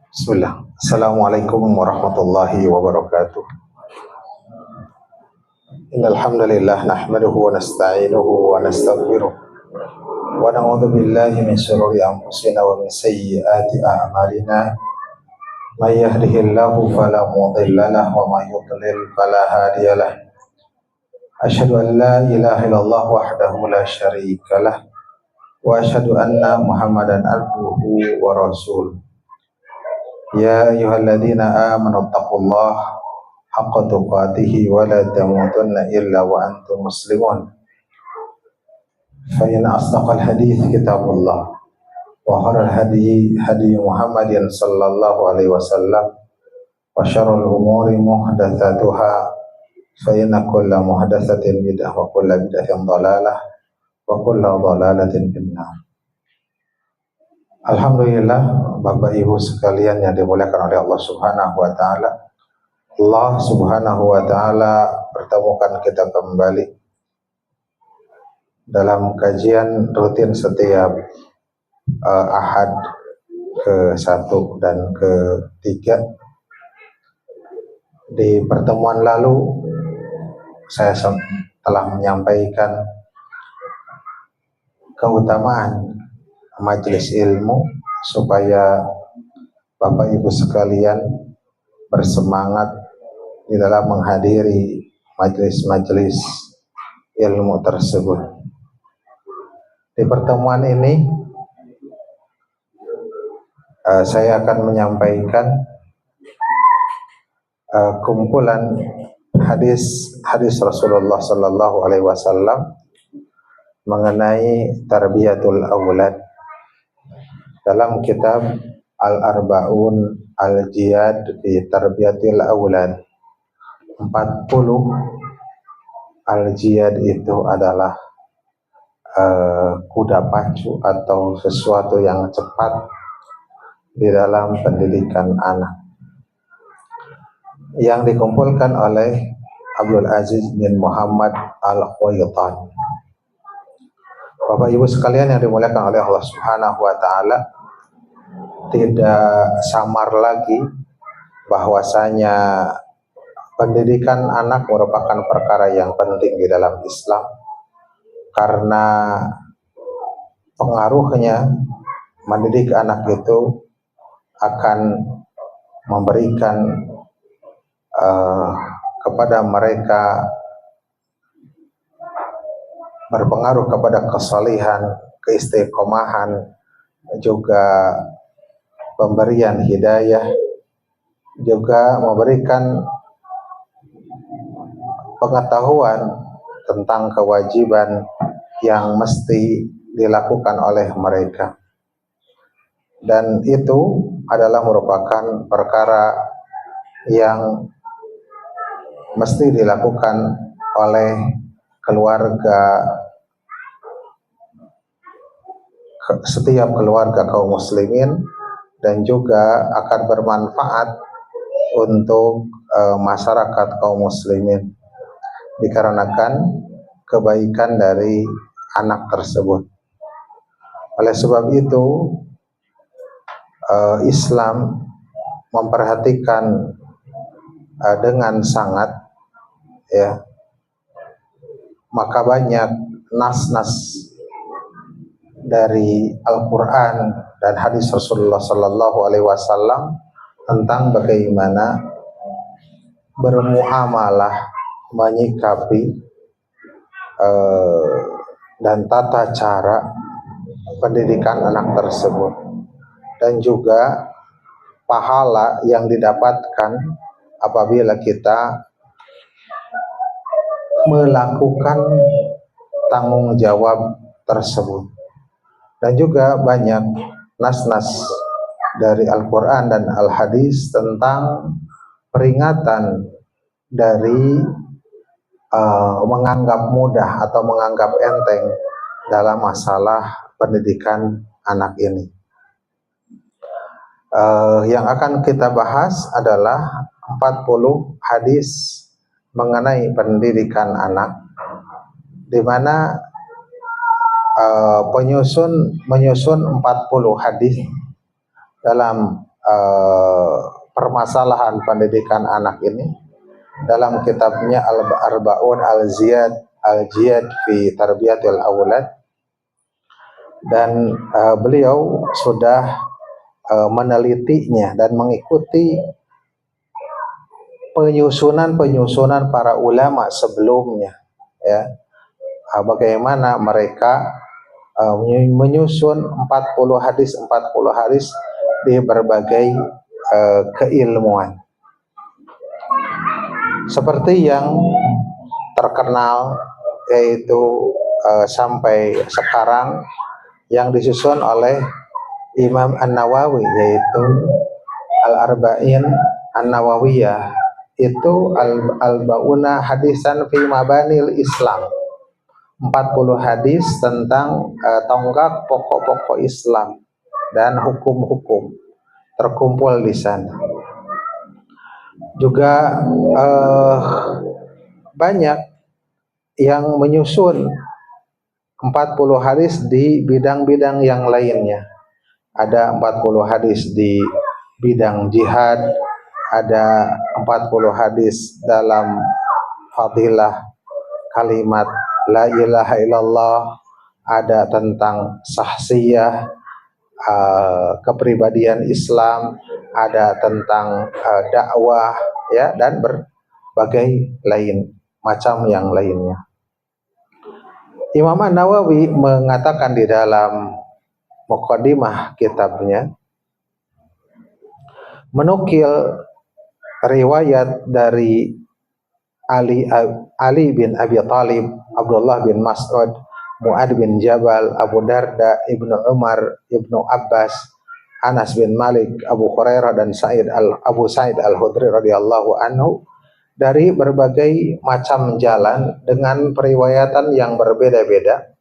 Bismillah. Assalamualaikum warahmatullahi wabarakatuh. Innal hamdalillah nahmaduhu wa nasta'inuhu wa nastaghfiruh wa na'udzu billahi min shururi anfusina wa min sayyiati a'malina. May yahdihillahu fala mudilla lahu wa may yudlil fala hadiyalah. Asyhadu an la ilaha illallah wahdahu la syarika lah wa asyhadu anna Muhammadan abduhu wa rasuluh. Ya ayyuhalladzina amanu taqullaha haqqa tuqatih wa la tamutunna illa wa antum muslimun. Fa in asdaqal hadits kitabullah wa khairal hadi Muhammadin sallallahu alaihi wasallam wa syarrul umuri muhdatsatuha fa inna kulla muhdatsatin bid'ah wa kulla bid'atin dhalalah wa kulla dhalalatin finnar. Alhamdulillah, Bapak Ibu sekalian yang dimuliakan oleh Allah Subhanahu wa taala. Allah Subhanahu wa taala pertemukan kita kembali dalam kajian rutin setiap Ahad ke-1 dan ke-3. Di pertemuan lalu saya telah menyampaikan keutamaan majelis ilmu supaya Bapak Ibu sekalian bersemangat di dalam menghadiri majelis-majelis ilmu tersebut. Di pertemuan ini saya akan menyampaikan kumpulan hadis Rasulullah Sallallahu Alaihi Wasallam mengenai tarbiyatul aulad dalam kitab Al-Arba'un Al-Jiyad di Tarbiyatil Aulad. 40 Al-Jiyad itu adalah kuda pacu atau sesuatu yang cepat di dalam pendidikan anak, yang dikumpulkan oleh Abdul Aziz bin Muhammad Al-Khwaitan. Bapak Ibu sekalian yang dimuliakan oleh Allah Subhanahu wa taala, tidak samar lagi bahwasanya pendidikan anak merupakan perkara yang penting di dalam Islam, karena pengaruhnya mendidik anak itu akan memberikan kepada mereka, berpengaruh kepada kesalihan, keistiqomahan, juga pemberian hidayah, juga memberikan pengetahuan tentang kewajiban yang mesti dilakukan oleh mereka. Dan itu adalah merupakan perkara yang mesti dilakukan oleh keluarga, setiap keluarga kaum muslimin, dan juga akan bermanfaat untuk masyarakat kaum muslimin dikarenakan kebaikan dari anak tersebut. Oleh sebab itu Islam memperhatikan dengan sangat, ya, maka banyak nas-nas dari Al-Quran dan hadis Rasulullah Sallallahu Alaihi Wasallam tentang bagaimana bermuamalah, menyikapi dan tata cara pendidikan anak tersebut, dan juga pahala yang didapatkan apabila kita melakukan tanggung jawab tersebut. Dan juga banyak nas-nas dari Al-Quran dan Al-Hadis tentang peringatan dari menganggap mudah atau menganggap enteng dalam masalah pendidikan anak ini. Yang akan kita bahas adalah 40 hadis mengenai pendidikan anak, di mana menyusun 40 hadis dalam permasalahan pendidikan anak ini dalam kitabnya Al-Arba'un Al-Jiyad fi Tarbiyatil Aulad, dan beliau sudah menelitinya dan mengikuti penyusunan para ulama sebelumnya, ya, bagaimana mereka menyusun 40 hadis di berbagai keilmuan. Seperti yang terkenal yaitu sampai sekarang yang disusun oleh Imam An-Nawawi, yaitu Al-Arba'in An-Nawawiyah, itu Al-Ba'una Hadisan fi Mabanil Islam, 40 hadis tentang tonggak pokok-pokok Islam dan hukum-hukum terkumpul di sana. Juga banyak yang menyusun 40 hadis di bidang-bidang yang lainnya. Ada 40 hadis di bidang jihad, ada 40 hadis dalam fadilah kalimat la ilaha illallah, ada tentang sahsiyah, kepribadian Islam, ada tentang dakwah, ya, dan berbagai lain macam yang lainnya. Imam An-Nawawi mengatakan di dalam muqaddimah kitabnya, menukil riwayat dari Ali bin Abi Thalib, Abdullah bin Mas'ud, Mu'ad bin Jabal, Abu Darda, Ibnu Umar, Ibnu Abbas, Anas bin Malik, Abu Hurairah, dan Abu Sa'id Al-Khudri radhiyallahu anhu, dari berbagai macam jalan dengan periwayatan yang berbeda-beda,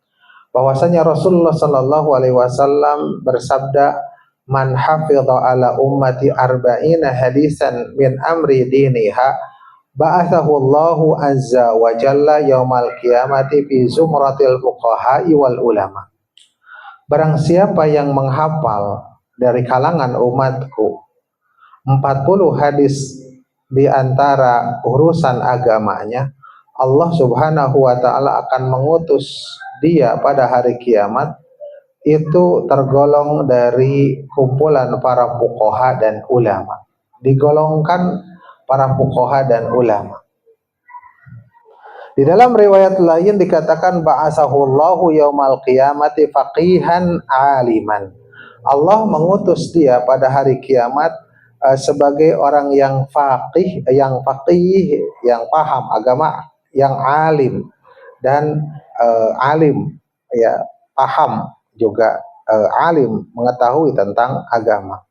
bahwasanya Rasulullah sallallahu alaihi wasallam bersabda, "Man hafidha ala ummati arba'ina hadisan min amri diniha, ba'athahu Allahu azza wa jalla yaumal qiyamati fi zumratil fuqaha'i wal ulama." Barang siapa yang menghafal dari kalangan umatku 40 hadis di antara urusan agamanya, Allah Subhanahu wa taala akan mengutus dia pada hari kiamat itu tergolong dari kumpulan para fuqaha dan ulama. Digolongkan para fuqaha dan ulama. Di dalam riwayat lain dikatakan ba'asahullahu yaumal qiyamati faqihan aliman. Allah mengutus dia pada hari kiamat sebagai orang yang faqih, yang paham agama, yang alim, dan alim, ya, paham juga, alim, mengetahui tentang agama.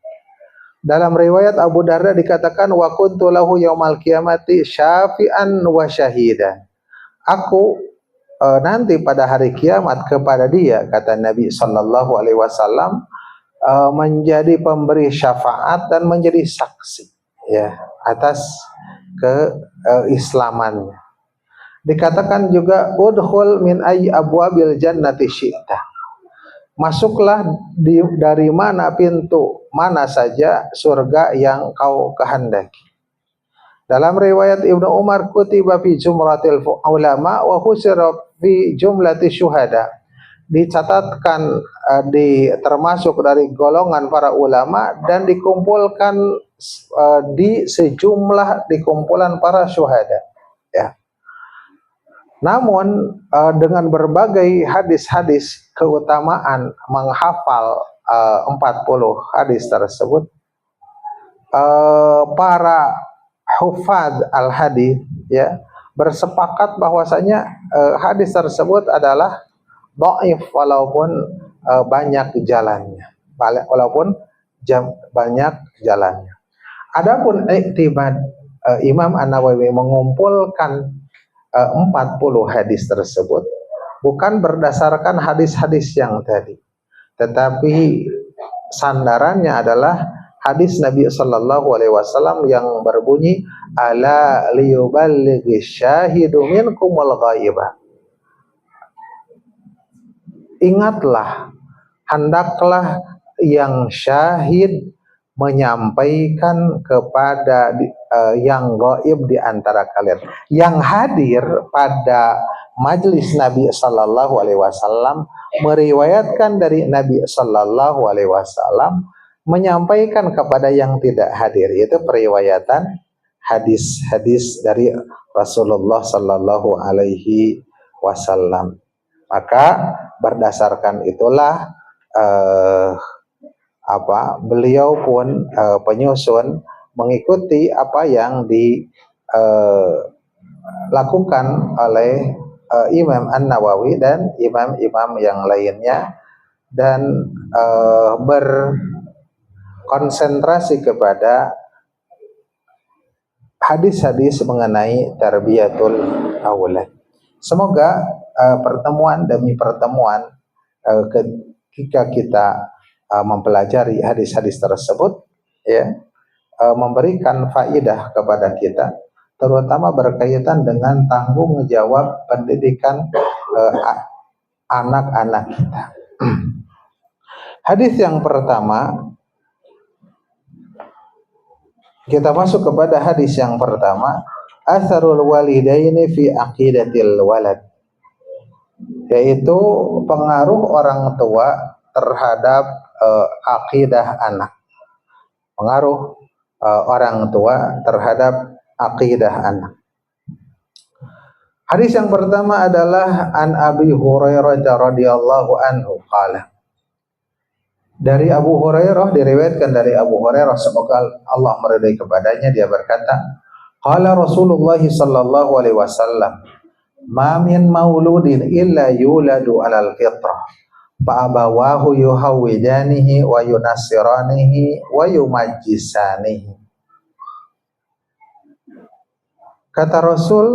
Dalam riwayat Abu Darda dikatakan wa kuntu lahu yaumal qiyamati syafi'an wa syahidan. Aku nanti pada hari kiamat kepada dia, kata Nabi sallallahu alaihi wasallam, menjadi pemberi syafaat dan menjadi saksi, ya, atas keislamannya. Dikatakan juga udkhul min ayyi abwabil jannati syi'ta. Masuklah dari mana pintu mana saja surga yang kau kehendaki. Dalam riwayat Ibnu Umar kutiba fi jumratil ulama wa husira fi jumlati syuhada. Dicatatkan termasuk dari golongan para ulama dan dikumpulkan di sejumlah di kumpulan para syuhada, ya. Namun dengan berbagai hadis-hadis keutamaan menghafal 40 hadis tersebut, para hufadz al-hadis, ya, bersepakat bahwasanya hadis tersebut adalah dhaif walaupun banyak jalannya, banyak jalannya. Adapun i'timad, Imam An-Nawawi mengumpulkan 40 hadis tersebut bukan berdasarkan hadis-hadis yang tadi, tetapi sandarannya adalah hadis Nabi sallallahu alaihi wasallam yang berbunyi ala liyuballighi syahidu minkumul ghaibah. Ingatlah, hendaklah yang syahid menyampaikan kepada yang gaib di antara kalian, yang hadir pada majelis Nabi Sallallahu Alaihi Wasallam, meriwayatkan dari Nabi Sallallahu Alaihi Wasallam menyampaikan kepada yang tidak hadir. Itu periwayatan hadis-hadis dari Rasulullah Sallallahu Alaihi Wasallam. Maka berdasarkan itulah beliau pun penyusun mengikuti apa yang dilakukan oleh Imam An-Nawawi dan imam-imam yang lainnya, dan berkonsentrasi kepada hadis-hadis mengenai tarbiyatul aulad. Semoga pertemuan demi pertemuan ketika kita mempelajari hadis-hadis tersebut ya memberikan faidah kepada kita, terutama berkaitan dengan tanggung jawab pendidikan anak-anak kita. Hadis yang pertama, kita masuk kepada hadis yang pertama, atharul walidaini fi aqidatil walad, yaitu pengaruh orang tua terhadap akidah anak. Pengaruh orang tua terhadap akidah anak. Hadis yang pertama adalah an Abi Hurairah radhiyallahu anhu qala. Dari Abu Hurairah, diriwayatkan dari Abu Hurairah, semoga Allah meridai kepadanya, dia berkata, qala Rasulullah sallallahu alaihi wasallam, ma min mauludin illa yuladu alal fitrah fa'abawahu yuhawwidanihi wa yunassiranihi wa yumajjisanihi. Kata Rasul,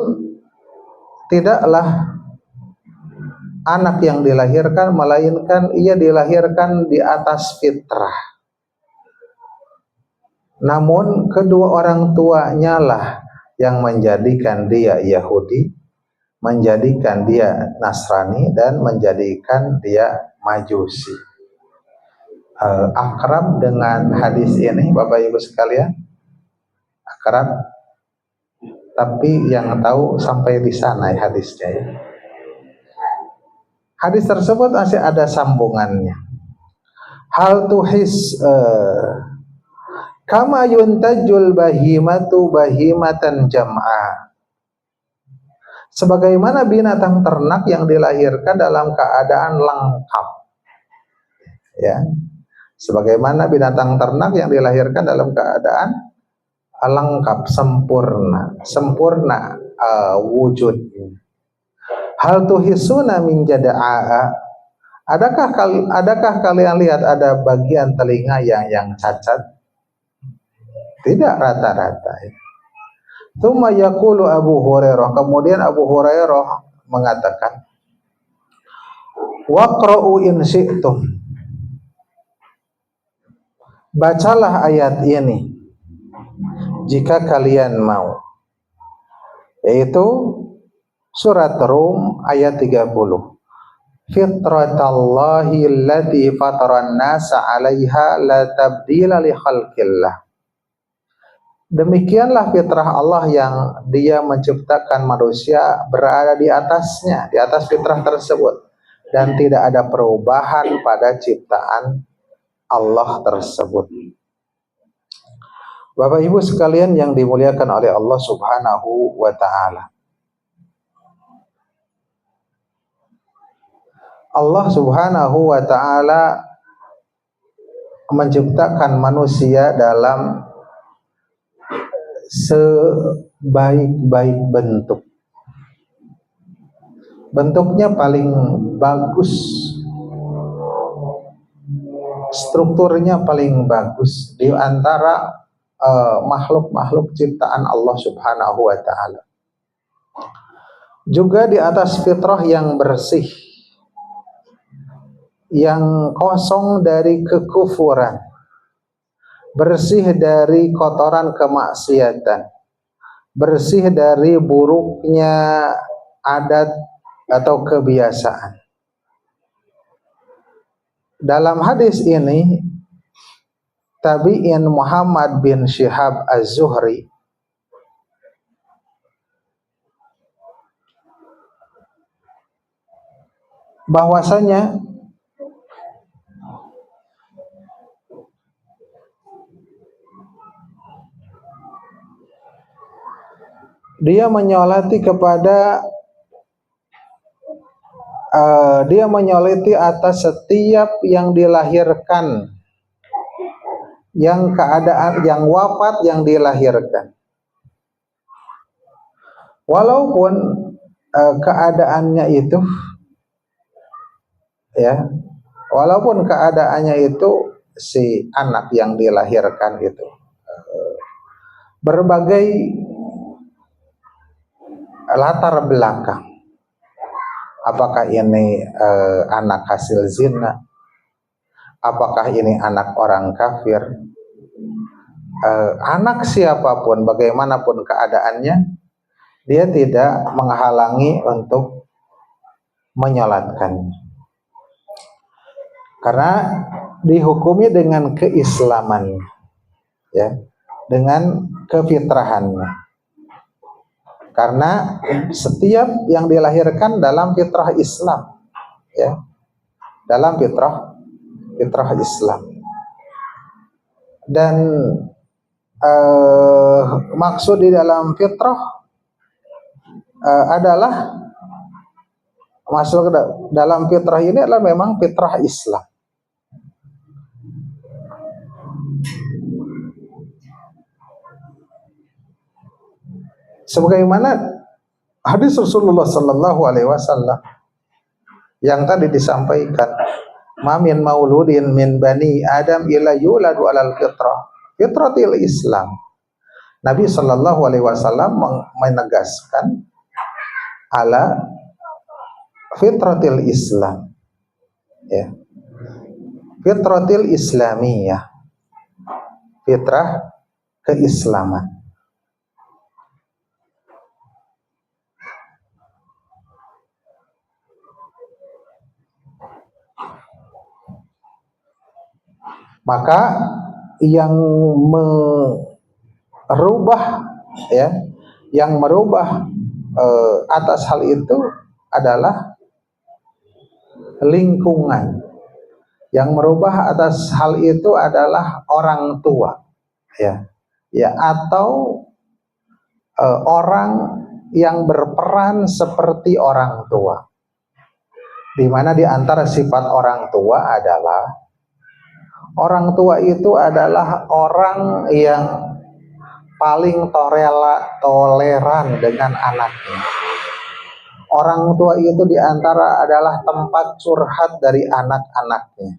tidaklah anak yang dilahirkan melainkan ia dilahirkan di atas fitrah. Namun kedua orang tuanya lah yang menjadikan dia Yahudi, menjadikan dia Nasrani, dan menjadikan dia Majusi. Akrab dengan hadis ini Bapak Ibu sekalian? Akrab, tapi yang tahu sampai di sana ya hadisnya ya. Hadis tersebut masih ada sambungannya. Hal tuhis kama yuntajul bahimatu bahimatan jam'a. Sebagaimana binatang ternak yang dilahirkan dalam keadaan lengkap. Ya. Sebagaimana binatang ternak yang dilahirkan dalam keadaan lengkap, sempurna wujudnya. Hal tuhisuna min jada'a. Adakah kalian lihat ada bagian telinga yang cacat? Tidak, rata-rata ya. Tsumma yaqulu Abu Hurairah, kemudian Abu Hurairah mengatakan, waqra'u in syi'tum, bacalah ayat ini jika kalian mau, yaitu surat Rum ayat 30. Fitratallahi allati fataran nasa 'alaiha la tabdila li khalqillah. Demikianlah fitrah Allah yang Dia menciptakan manusia berada di atasnya, di atas fitrah tersebut, dan tidak ada perubahan pada ciptaan Allah tersebut. Bapak Ibu sekalian yang dimuliakan oleh Allah Subhanahu wa taala. Allah Subhanahu wa taala menciptakan manusia dalam sebaik-baik bentuk. Bentuknya paling bagus, strukturnya paling bagus di antara makhluk-makhluk ciptaan Allah Subhanahu wa taala. Juga di atas fitrah yang bersih, yang kosong dari kekufuran, bersih dari kotoran kemaksiatan, bersih dari buruknya adat atau kebiasaan. Dalam hadis ini tabi'in Muhammad bin Syihab Az-Zuhri bahwasanya dia menyolati atas setiap yang dilahirkan, yang keadaan yang wafat yang dilahirkan, walaupun keadaannya itu si anak yang dilahirkan itu berbagai latar belakang. Apakah ini anak hasil zina? Apakah ini anak orang kafir? Anak siapapun, bagaimanapun keadaannya, dia tidak menghalangi untuk menyolatkannya, karena dihukumi dengan keislaman, ya, dengan kefitrahannya. Karena setiap yang dilahirkan dalam fitrah Islam, ya, dalam fitrah Islam. Dan maksud di dalam fitrah adalah masuk dalam fitrah ini adalah memang fitrah Islam. Sebagaimana hadis Rasulullah Sallallahu Alaihi Wasallam yang tadi disampaikan, "Mamin mauludin min bani Adam ila yuladu alal fitratil Islam." Nabi Sallallahu Alaihi Wasallam menegaskan ala fitratil Islam, ya, fitratil Islamiyah, fitrah keislaman. Maka yang merubah, ya, yang merubah atas hal itu adalah lingkungan. Yang merubah atas hal itu adalah orang tua, ya, atau orang yang berperan seperti orang tua. Di mana di antara sifat orang tua adalah orang tua itu adalah orang yang paling toleran dengan anaknya. Orang tua itu diantara adalah tempat curhat dari anak-anaknya.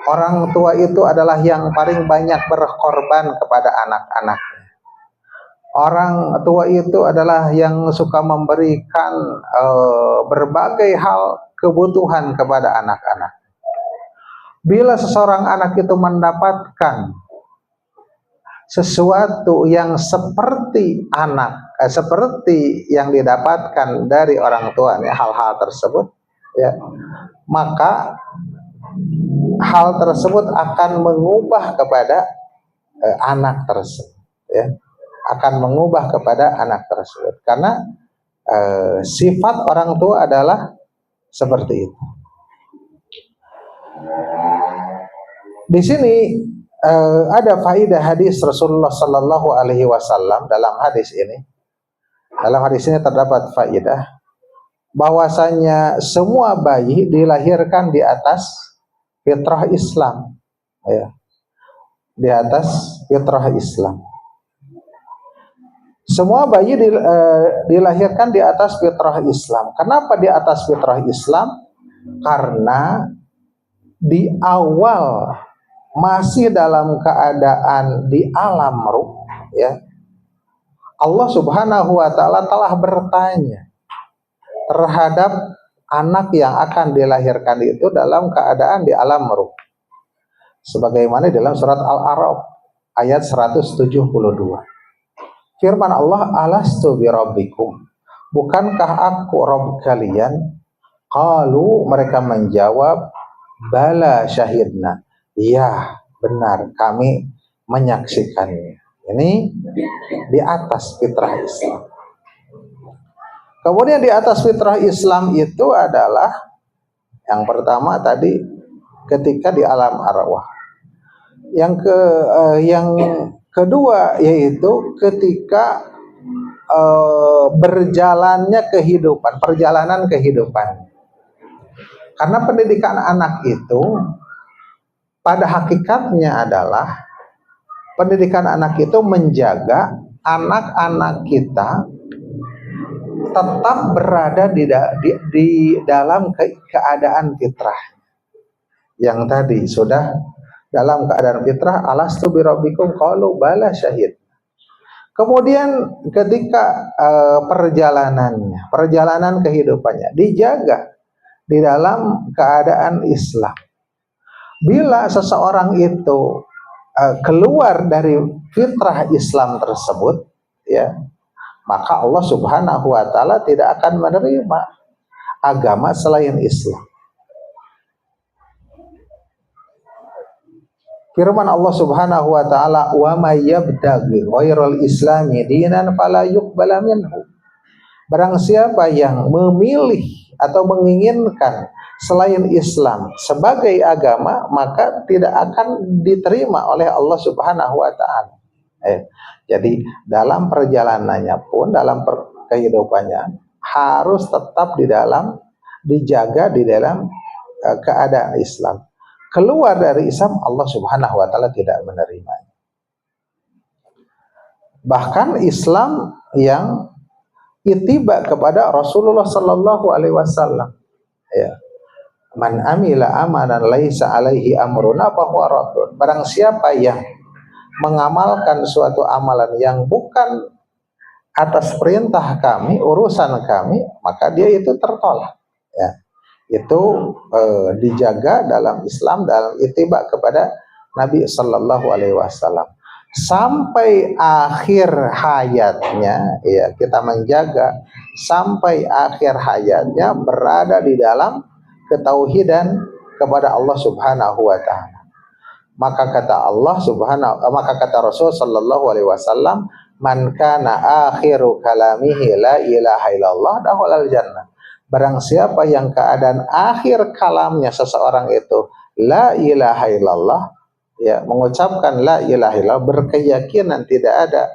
Orang tua itu adalah yang paling banyak berkorban kepada anak-anaknya. Orang tua itu adalah yang suka memberikan berbagai hal kebutuhan kepada anak-anak. Bila seseorang anak itu mendapatkan sesuatu yang seperti seperti yang didapatkan dari orang tuanya, hal-hal tersebut, ya, maka hal tersebut akan mengubah kepada anak tersebut, ya, akan mengubah kepada anak tersebut, karena sifat orang tua adalah seperti itu. Di sini ada faidah hadis Rasulullah Sallallahu Alaihi Wasallam. Dalam hadis ini terdapat faidah bahwasanya semua bayi dilahirkan di atas fitrah Islam, ya, di atas fitrah Islam. Semua bayi dilahirkan di atas fitrah Islam. Kenapa di atas fitrah Islam? Karena di awal masih dalam keadaan di alam ruh, ya, Allah Subhanahu wa Ta'ala telah bertanya terhadap anak yang akan dilahirkan itu dalam keadaan di alam ruh, sebagaimana dalam surat Al-A'raf ayat 172. Firman Allah, "Alastu birabbikum, bukankah aku Rabb kalian?" Qalu, mereka menjawab, "Bala syahidna." Ya, benar, kami menyaksikannya. Ini di atas fitrah Islam. Kemudian di atas fitrah Islam itu adalah yang pertama tadi ketika di alam arwah. Yang kedua yaitu ketika berjalannya kehidupan, perjalanan kehidupan. Karena pendidikan anak itu pada hakikatnya adalah pendidikan anak itu menjaga anak-anak kita tetap berada di dalam keadaan fitrah. Yang tadi sudah dalam keadaan fitrah, alastu birabbikum qalu bala syahid. Kemudian ketika perjalanan kehidupannya dijaga di dalam keadaan Islam. Bila seseorang itu keluar dari fitrah Islam tersebut, ya, maka Allah Subhanahu wa taala tidak akan menerima agama selain Islam. Firman Allah Subhanahu wa taala, "Wa may yabtaghi ghairal islami dinan fala yuqbala minhu." Barang siapa yang memilih atau menginginkan selain Islam sebagai agama, maka tidak akan diterima oleh Allah Subhanahu wa taala. Jadi dalam perjalanannya pun, dalam kehidupannya harus tetap dijaga di dalam keadaan Islam. Keluar dari Islam, Allah Subhanahu wa taala tidak menerimanya. Bahkan Islam yang ittiba kepada Rasulullah sallallahu alaihi wasallam, ya. Man amila amalan laisa alaihi amruna fahuwa raddun. Barang siapa yang mengamalkan suatu amalan yang bukan atas perintah kami, urusan kami, maka dia itu tertolak, ya. Itu dijaga dalam Islam, dalam ittiba kepada Nabi sallallahu alaihi wasallam sampai akhir hayatnya, ya, kita menjaga sampai akhir hayatnya berada di dalam ketauhidan kepada Allah Subhanahu wa taala. Maka kata Rasul sallallahu alaihi wasallam, man kana akhiru kalamihi la ilaha illallah dakhalal jannah. Barang siapa yang keadaan akhir kalamnya seseorang itu la ilaha illallah, ya, mengucapkan la ilaha illallah, berkeyakinan tidak ada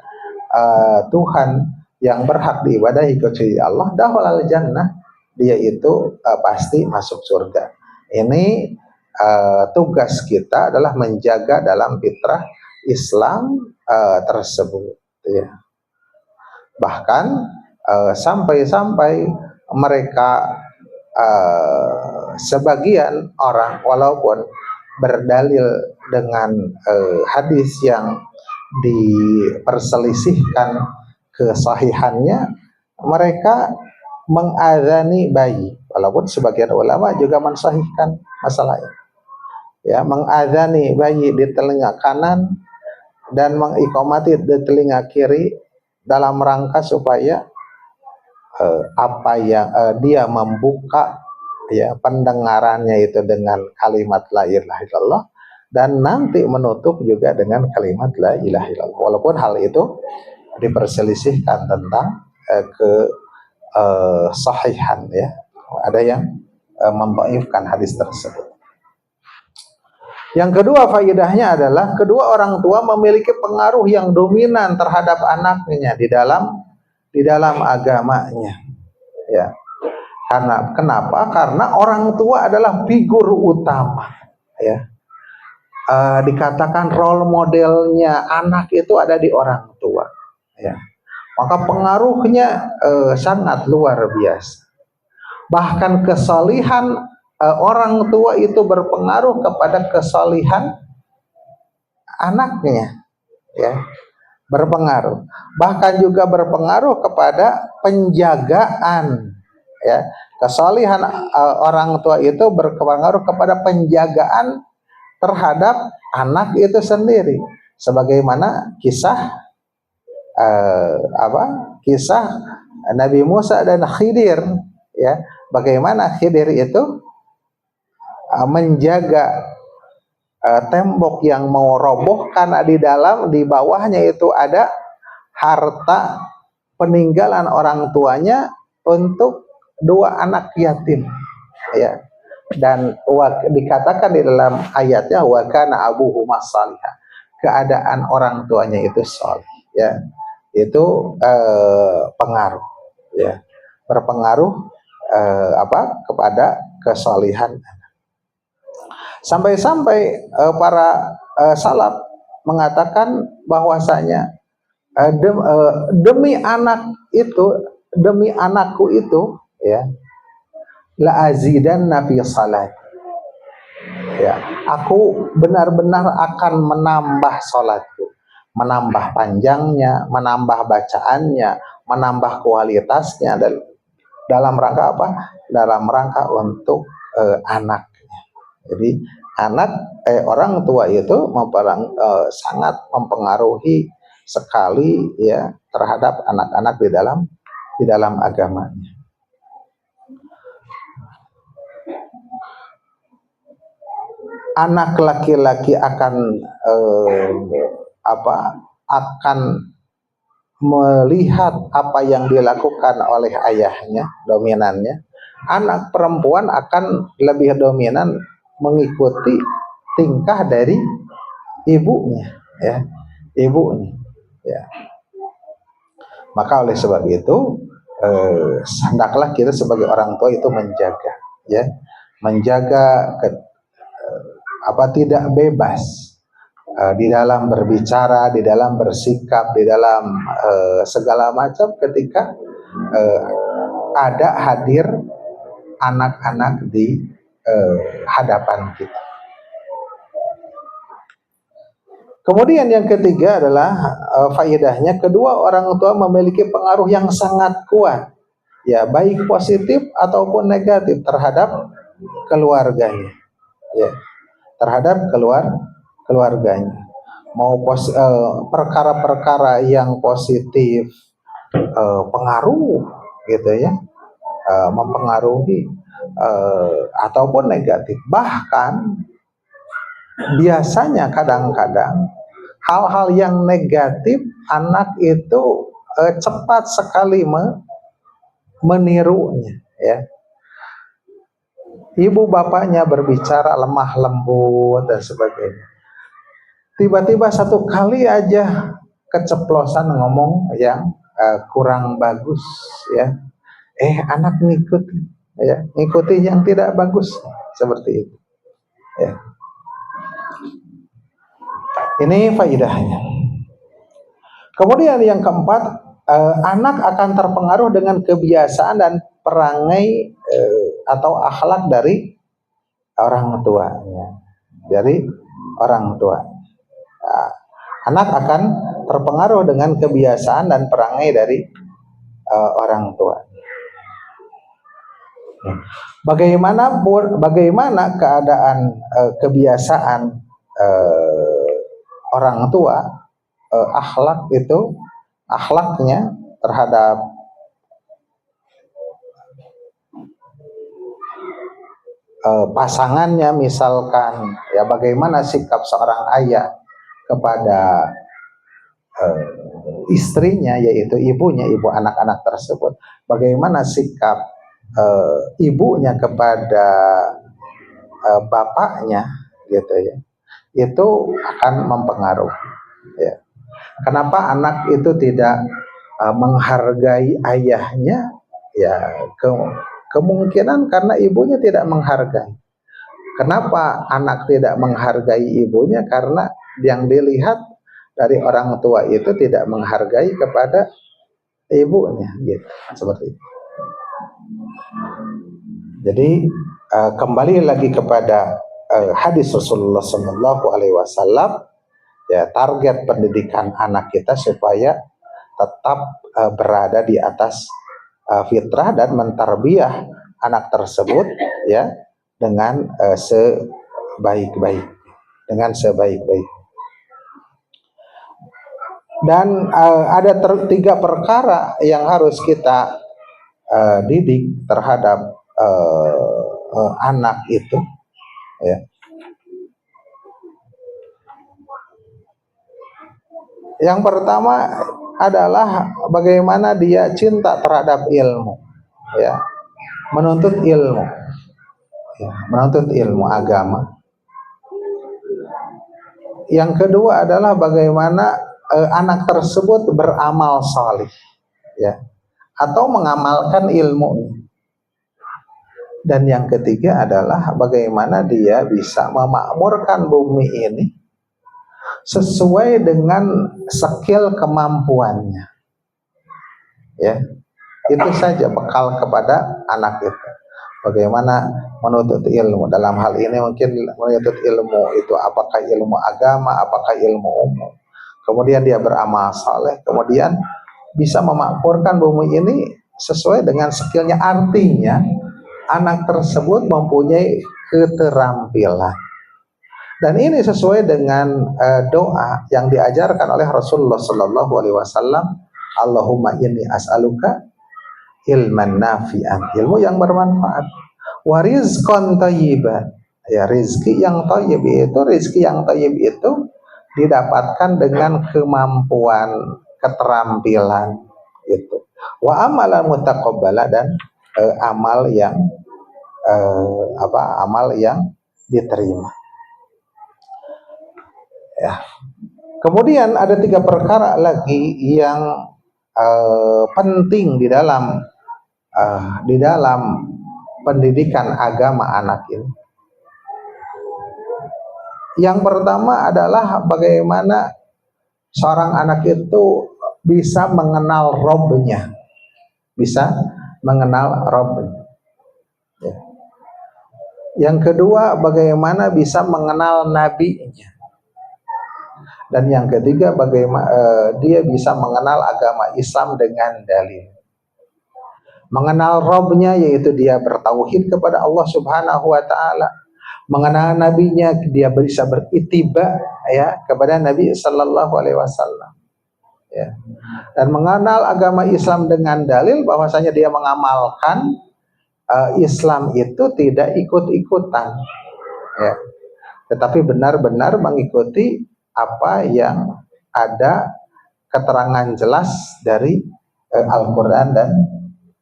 Tuhan yang berhak diibadahi kecuali Allah, dakhalal jannah, dia itu pasti masuk surga. Ini tugas kita adalah menjaga dalam fitrah Islam tersebut, ya. Bahkan sampai-sampai mereka sebagian orang walaupun berdalil dengan hadis yang diperselisihkan kesahihannya, mereka mengadzani bayi, walaupun sebagian ulama juga mensahihkan masalah ini, ya, mengadzani bayi di telinga kanan dan mengiqamati di telinga kiri dalam rangka supaya dia membuka, ya, pendengarannya itu dengan kalimat la ilaha illallah dan nanti menutup juga dengan kalimat la ilaha illallah. Walaupun hal itu diperselisihkan tentang sahihan, ya. Ada yang mendhaifkan hadis tersebut. Yang kedua faedahnya adalah kedua orang tua memiliki pengaruh yang dominan terhadap anaknya di dalam agamanya, ya. Kenapa? Karena orang tua adalah figur utama, ya. Dikatakan role modelnya anak itu ada di orang tua, ya. Maka pengaruhnya sangat luar biasa. Bahkan kesalihan orang tua itu berpengaruh kepada kesalihan anaknya, ya. Berpengaruh. Bahkan juga berpengaruh kepada penjagaan, ya. Kesalihan orang tua itu berpengaruh kepada penjagaan terhadap anak itu sendiri. Sebagaimana kisah Nabi Musa dan Khidir, ya. Bagaimana Khidir itu menjaga tembok yang mau roboh karena di bawahnya itu ada harta peninggalan orang tuanya untuk 2 anak yatim, ya. Dan dikatakan di dalam ayatnya wa kana abuhuma salihah, keadaan orang tuanya itu saleh, ya. Itu pengaruh, ya, berpengaruh kepada kesalihan. Sampai-sampai para salaf mengatakan bahwasanya demi anakku itu, ya, la azidanna fi salat, ya, aku benar-benar akan menambah salatku, menambah panjangnya, menambah bacaannya, menambah kualitasnya, dan dalam rangka apa? Dalam rangka untuk anak. Jadi orang tua itu sangat mempengaruhi sekali, ya, terhadap anak-anak di dalam agamanya. Anak laki-laki akan melihat apa yang dilakukan oleh ayahnya, dominannya. Anak perempuan akan lebih dominan mengikuti tingkah dari ibunya, ya, ya. Maka oleh sebab itu hendaklah kita sebagai orang tua itu menjaga, ya, tidak bebas di dalam berbicara, di dalam bersikap, di dalam segala macam ketika ada hadir anak-anak di hadapan kita. Kemudian yang ketiga adalah faedahnya, kedua orang tua memiliki pengaruh yang sangat kuat, ya, baik positif ataupun negatif terhadap keluarganya, ya, terhadap keluarganya. Mau perkara-perkara yang positif pengaruh, gitu, ya, mempengaruhi, ataupun negatif. Bahkan biasanya kadang-kadang hal-hal yang negatif anak itu cepat sekali menirunya, ya. Ibu bapaknya berbicara lemah lembut dan sebagainya, tiba-tiba satu kali aja keceplosan ngomong yang kurang bagus, ya, anak ngikuti yang tidak bagus, seperti itu, ya. Ini faedahnya. Kemudian yang keempat, anak akan terpengaruh dengan kebiasaan dan perangai atau akhlak dari orang tuanya. Anak akan terpengaruh dengan kebiasaan dan perangai dari orang tua. Bagaimana keadaan kebiasaan orang tua, akhlaknya terhadap pasangannya, misalkan, ya, bagaimana sikap seorang ayah kepada istrinya, yaitu ibunya, ibu anak-anak tersebut, bagaimana sikap ibunya kepada bapaknya, gitu, ya, itu akan mempengaruhi, ya. Kenapa anak itu tidak menghargai ayahnya? Ya, kemungkinan karena ibunya tidak menghargai. Kenapa anak tidak menghargai ibunya? Karena yang dilihat dari orang tua itu tidak menghargai kepada ibunya, gitu, seperti itu. Jadi kembali lagi kepada hadis Rasulullah SAW, ya, target pendidikan anak kita supaya tetap berada di atas fitrah dan mentarbiyah anak tersebut, ya, dengan sebaik-baik. Dan ada 3 perkara yang harus kita didik terhadap anak itu, ya. Yang pertama adalah bagaimana dia cinta terhadap ilmu, ya, menuntut ilmu, ya, menuntut ilmu agama. Yang kedua adalah bagaimana anak tersebut beramal salih, ya, atau mengamalkan ilmu. Dan yang ketiga adalah bagaimana dia bisa memakmurkan bumi ini sesuai dengan skill kemampuannya, ya. Itu saja bekal kepada anak itu. Bagaimana menuntut ilmu, dalam hal ini mungkin menuntut ilmu itu apakah ilmu agama, apakah ilmu umum. Kemudian dia beramal saleh, kemudian bisa memakmurkan bumi ini sesuai dengan skillnya. Artinya anak tersebut mempunyai keterampilan, dan ini sesuai dengan doa yang diajarkan oleh Rasulullah Sallallahu Alaihi Wasallam. Allahumma inni as'aluka ilman nafi'an, ilmu yang bermanfaat, wa rizqan thayyiban, ya, rizki yang thayyib itu, rizki yang thayyib itu didapatkan dengan kemampuan, keterampilan itu. Wa amalan mutaqabbala, dan amal yang amal yang diterima, ya. Kemudian ada 3 perkara lagi yang penting di dalam pendidikan agama anak ini. Yang pertama adalah bagaimana seorang anak itu bisa mengenal Rabbnya, bisa mengenal Rabbnya. Ya. Yang kedua, bagaimana bisa mengenal nabinya. Dan yang ketiga, bagaimana dia bisa mengenal agama Islam dengan dalil. Mengenal Rabbnya, yaitu dia bertauhid kepada Allah Subhanahu wa Ta'ala. Mengenal nabinya, dia bisa berittiba, ya, kepada Nabi Sallallahu Alaihi Wasallam, ya. Dan mengenal agama Islam dengan dalil, bahwasanya dia mengamalkan Islam itu tidak ikut-ikutan, ya, tetapi benar-benar mengikuti apa yang ada keterangan jelas dari Al-Quran dan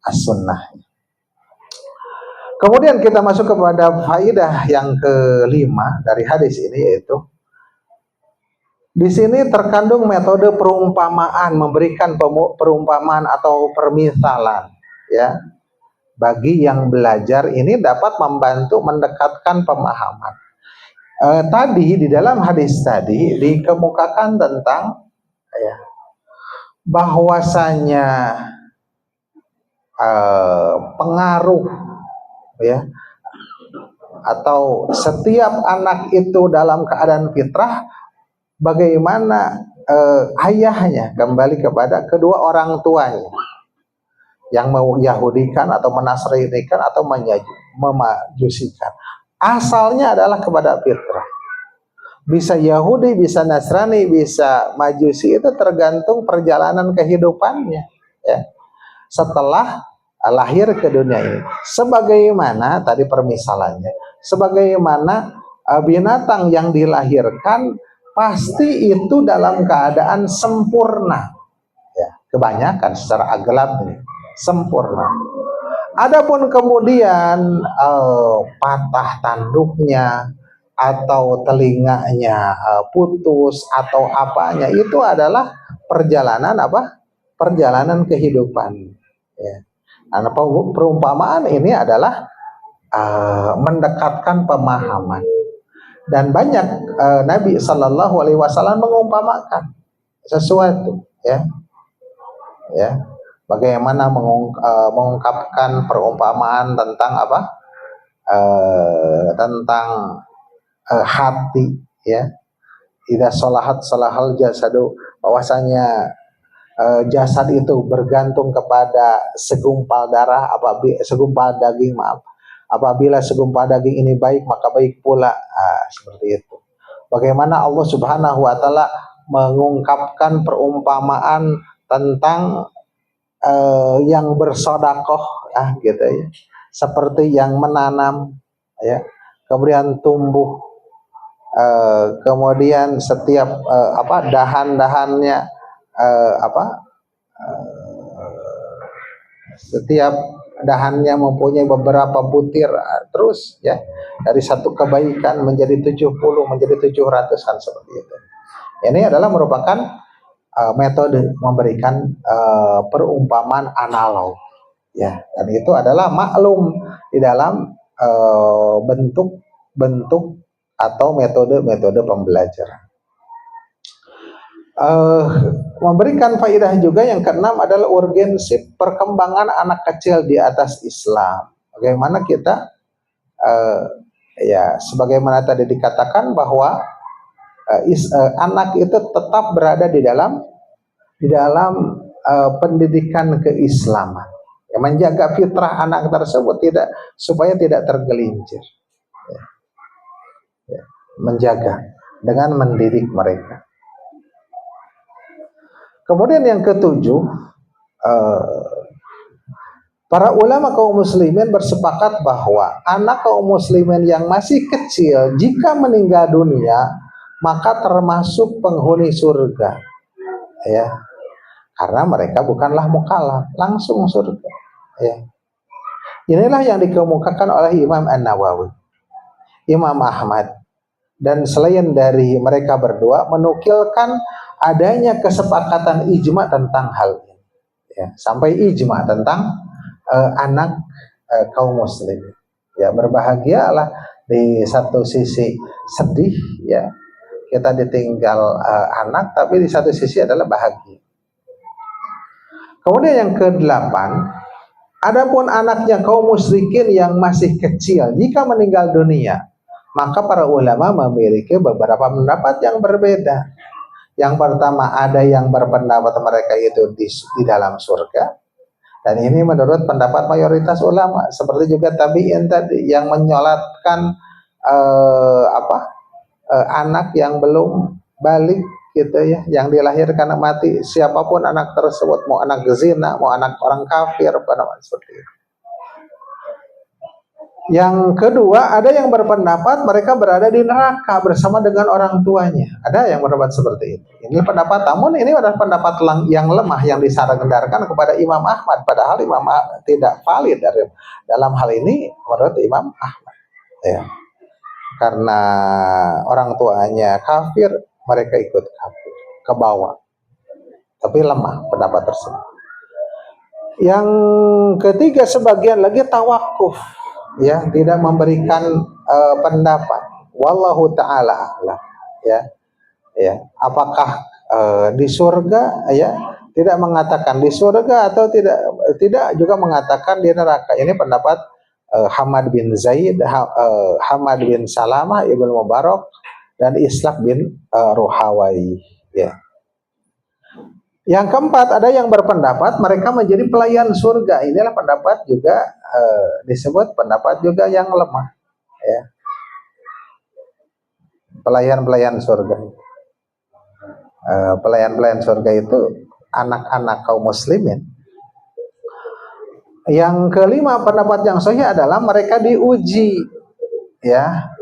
As-Sunnah. Kemudian kita masuk kepada faedah yang kelima dari hadis ini, yaitu di sini terkandung metode perumpamaan, memberikan perumpamaan atau permisalan, ya, bagi yang belajar ini dapat membantu mendekatkan pemahaman. Tadi di dalam hadis tadi dikemukakan tentang, ya, bahwasanya pengaruh, ya, atau setiap anak itu dalam keadaan fitrah, bagaimana ayahnya kembali kepada kedua orang tuanya yang meyahudikan atau menasranikan atau memajusikan. Asalnya adalah kepada fitrah. Bisa Yahudi, bisa Nasrani, bisa Majusi, itu tergantung perjalanan kehidupannya, ya, setelah lahir ke dunia ini. Sebagaimana tadi permisalannya, sebagaimana binatang yang dilahirkan pasti itu dalam keadaan sempurna, ya, kebanyakan secara aglabnya sempurna. Adapun kemudian patah tanduknya atau telinganya putus atau apanya, itu adalah perjalanan apa? Perjalanan kehidupan, ya. Nah, perumpamaan ini adalah mendekatkan pemahaman, dan banyak Nabi Sallallahu Alaihi Wasallam mengumpamakan sesuatu, ya, ya. Bagaimana mengungkapkan perumpamaan tentang apa? Tentang hati, ya. Idza sholahat sholahal jasadu, bahwasanya jasad itu bergantung kepada segumpal darah, segumpal daging, maaf. Apabila segumpal daging ini baik, maka baik pula. Seperti itu. Bagaimana Allah Subhanahu wa Ta'ala mengungkapkan perumpamaan tentang yang bersodakoh, gitu, ya, seperti yang menanam, ya, kemudian tumbuh kemudian setiap dahan-dahannya, apa setiap dahannya mempunyai beberapa butir, terus ya, dari satu kebaikan menjadi 70, menjadi 700-an seperti itu. Ini adalah merupakan metode memberikan perumpamaan analog, ya, dan itu adalah maklum di dalam bentuk-bentuk atau metode-metode pembelajaran. Memberikan faedah juga yang keenam adalah urgensi perkembangan anak kecil di atas Islam. Bagaimana kita ya, sebagaimana tadi dikatakan bahwa anak itu tetap berada di dalam pendidikan keislaman, ya, menjaga fitrah anak tersebut supaya tidak tergelincir, ya, ya, menjaga dengan mendidik mereka. Kemudian yang ketujuh, para ulama kaum muslimin bersepakat bahwa anak kaum muslimin yang masih kecil jika meninggal dunia maka termasuk penghuni surga, ya, karena mereka bukanlah mukallaf, langsung surga, ya. Inilah yang dikemukakan oleh Imam An-Nawawi, Imam Ahmad, dan selain dari mereka berdua menukilkan adanya kesepakatan ijma tentang hal ini, ya, sampai ijma tentang anak kaum muslim, ya. Berbahagialah di satu sisi sedih, ya, kita ditinggal anak, tapi di satu sisi adalah bahagia. Kemudian yang kedelapan, adapun anaknya kaum musyrikin yang masih kecil jika meninggal dunia, maka para ulama memiliki beberapa pendapat yang berbeda. Yang pertama, ada yang berpendapat mereka itu di dalam surga, dan ini menurut pendapat mayoritas ulama, seperti juga tabi'in tadi yang menyolatkan anak yang belum balik, gitu ya, yang dilahirkan mati, siapapun anak tersebut, mau anak zina, mau anak orang kafir, seperti itu. Yang kedua, ada yang berpendapat mereka berada di neraka bersama dengan orang tuanya. Ada yang berpendapat seperti itu. Ini pendapat, namun ini adalah pendapat yang lemah yang disandarkan kepada Imam Ahmad, padahal Imam Ahmad tidak valid dalam hal ini menurut Imam Ahmad, ya. Karena orang tuanya kafir, mereka ikut kafir ke bawah. Tapi lemah pendapat tersebut. Yang ketiga, sebagian lagi tawakuf, ya, tidak memberikan pendapat. Wallahu ta'ala a'lam, ya, ya. Apakah di surga, ya, tidak mengatakan di surga, atau tidak juga mengatakan di neraka. Ini pendapat Hamad bin Zaid, Hamad bin Salamah Ibnu Mubarak, dan Islaq bin Ruhawai, ya. Yang keempat, ada yang berpendapat mereka menjadi pelayan surga. Inilah pendapat juga disebut pendapat juga yang lemah, ya. Pelayan-pelayan surga, pelayan-pelayan surga itu anak-anak kaum muslimin. Yang kelima, pendapat yang sahih adalah mereka diuji, ya.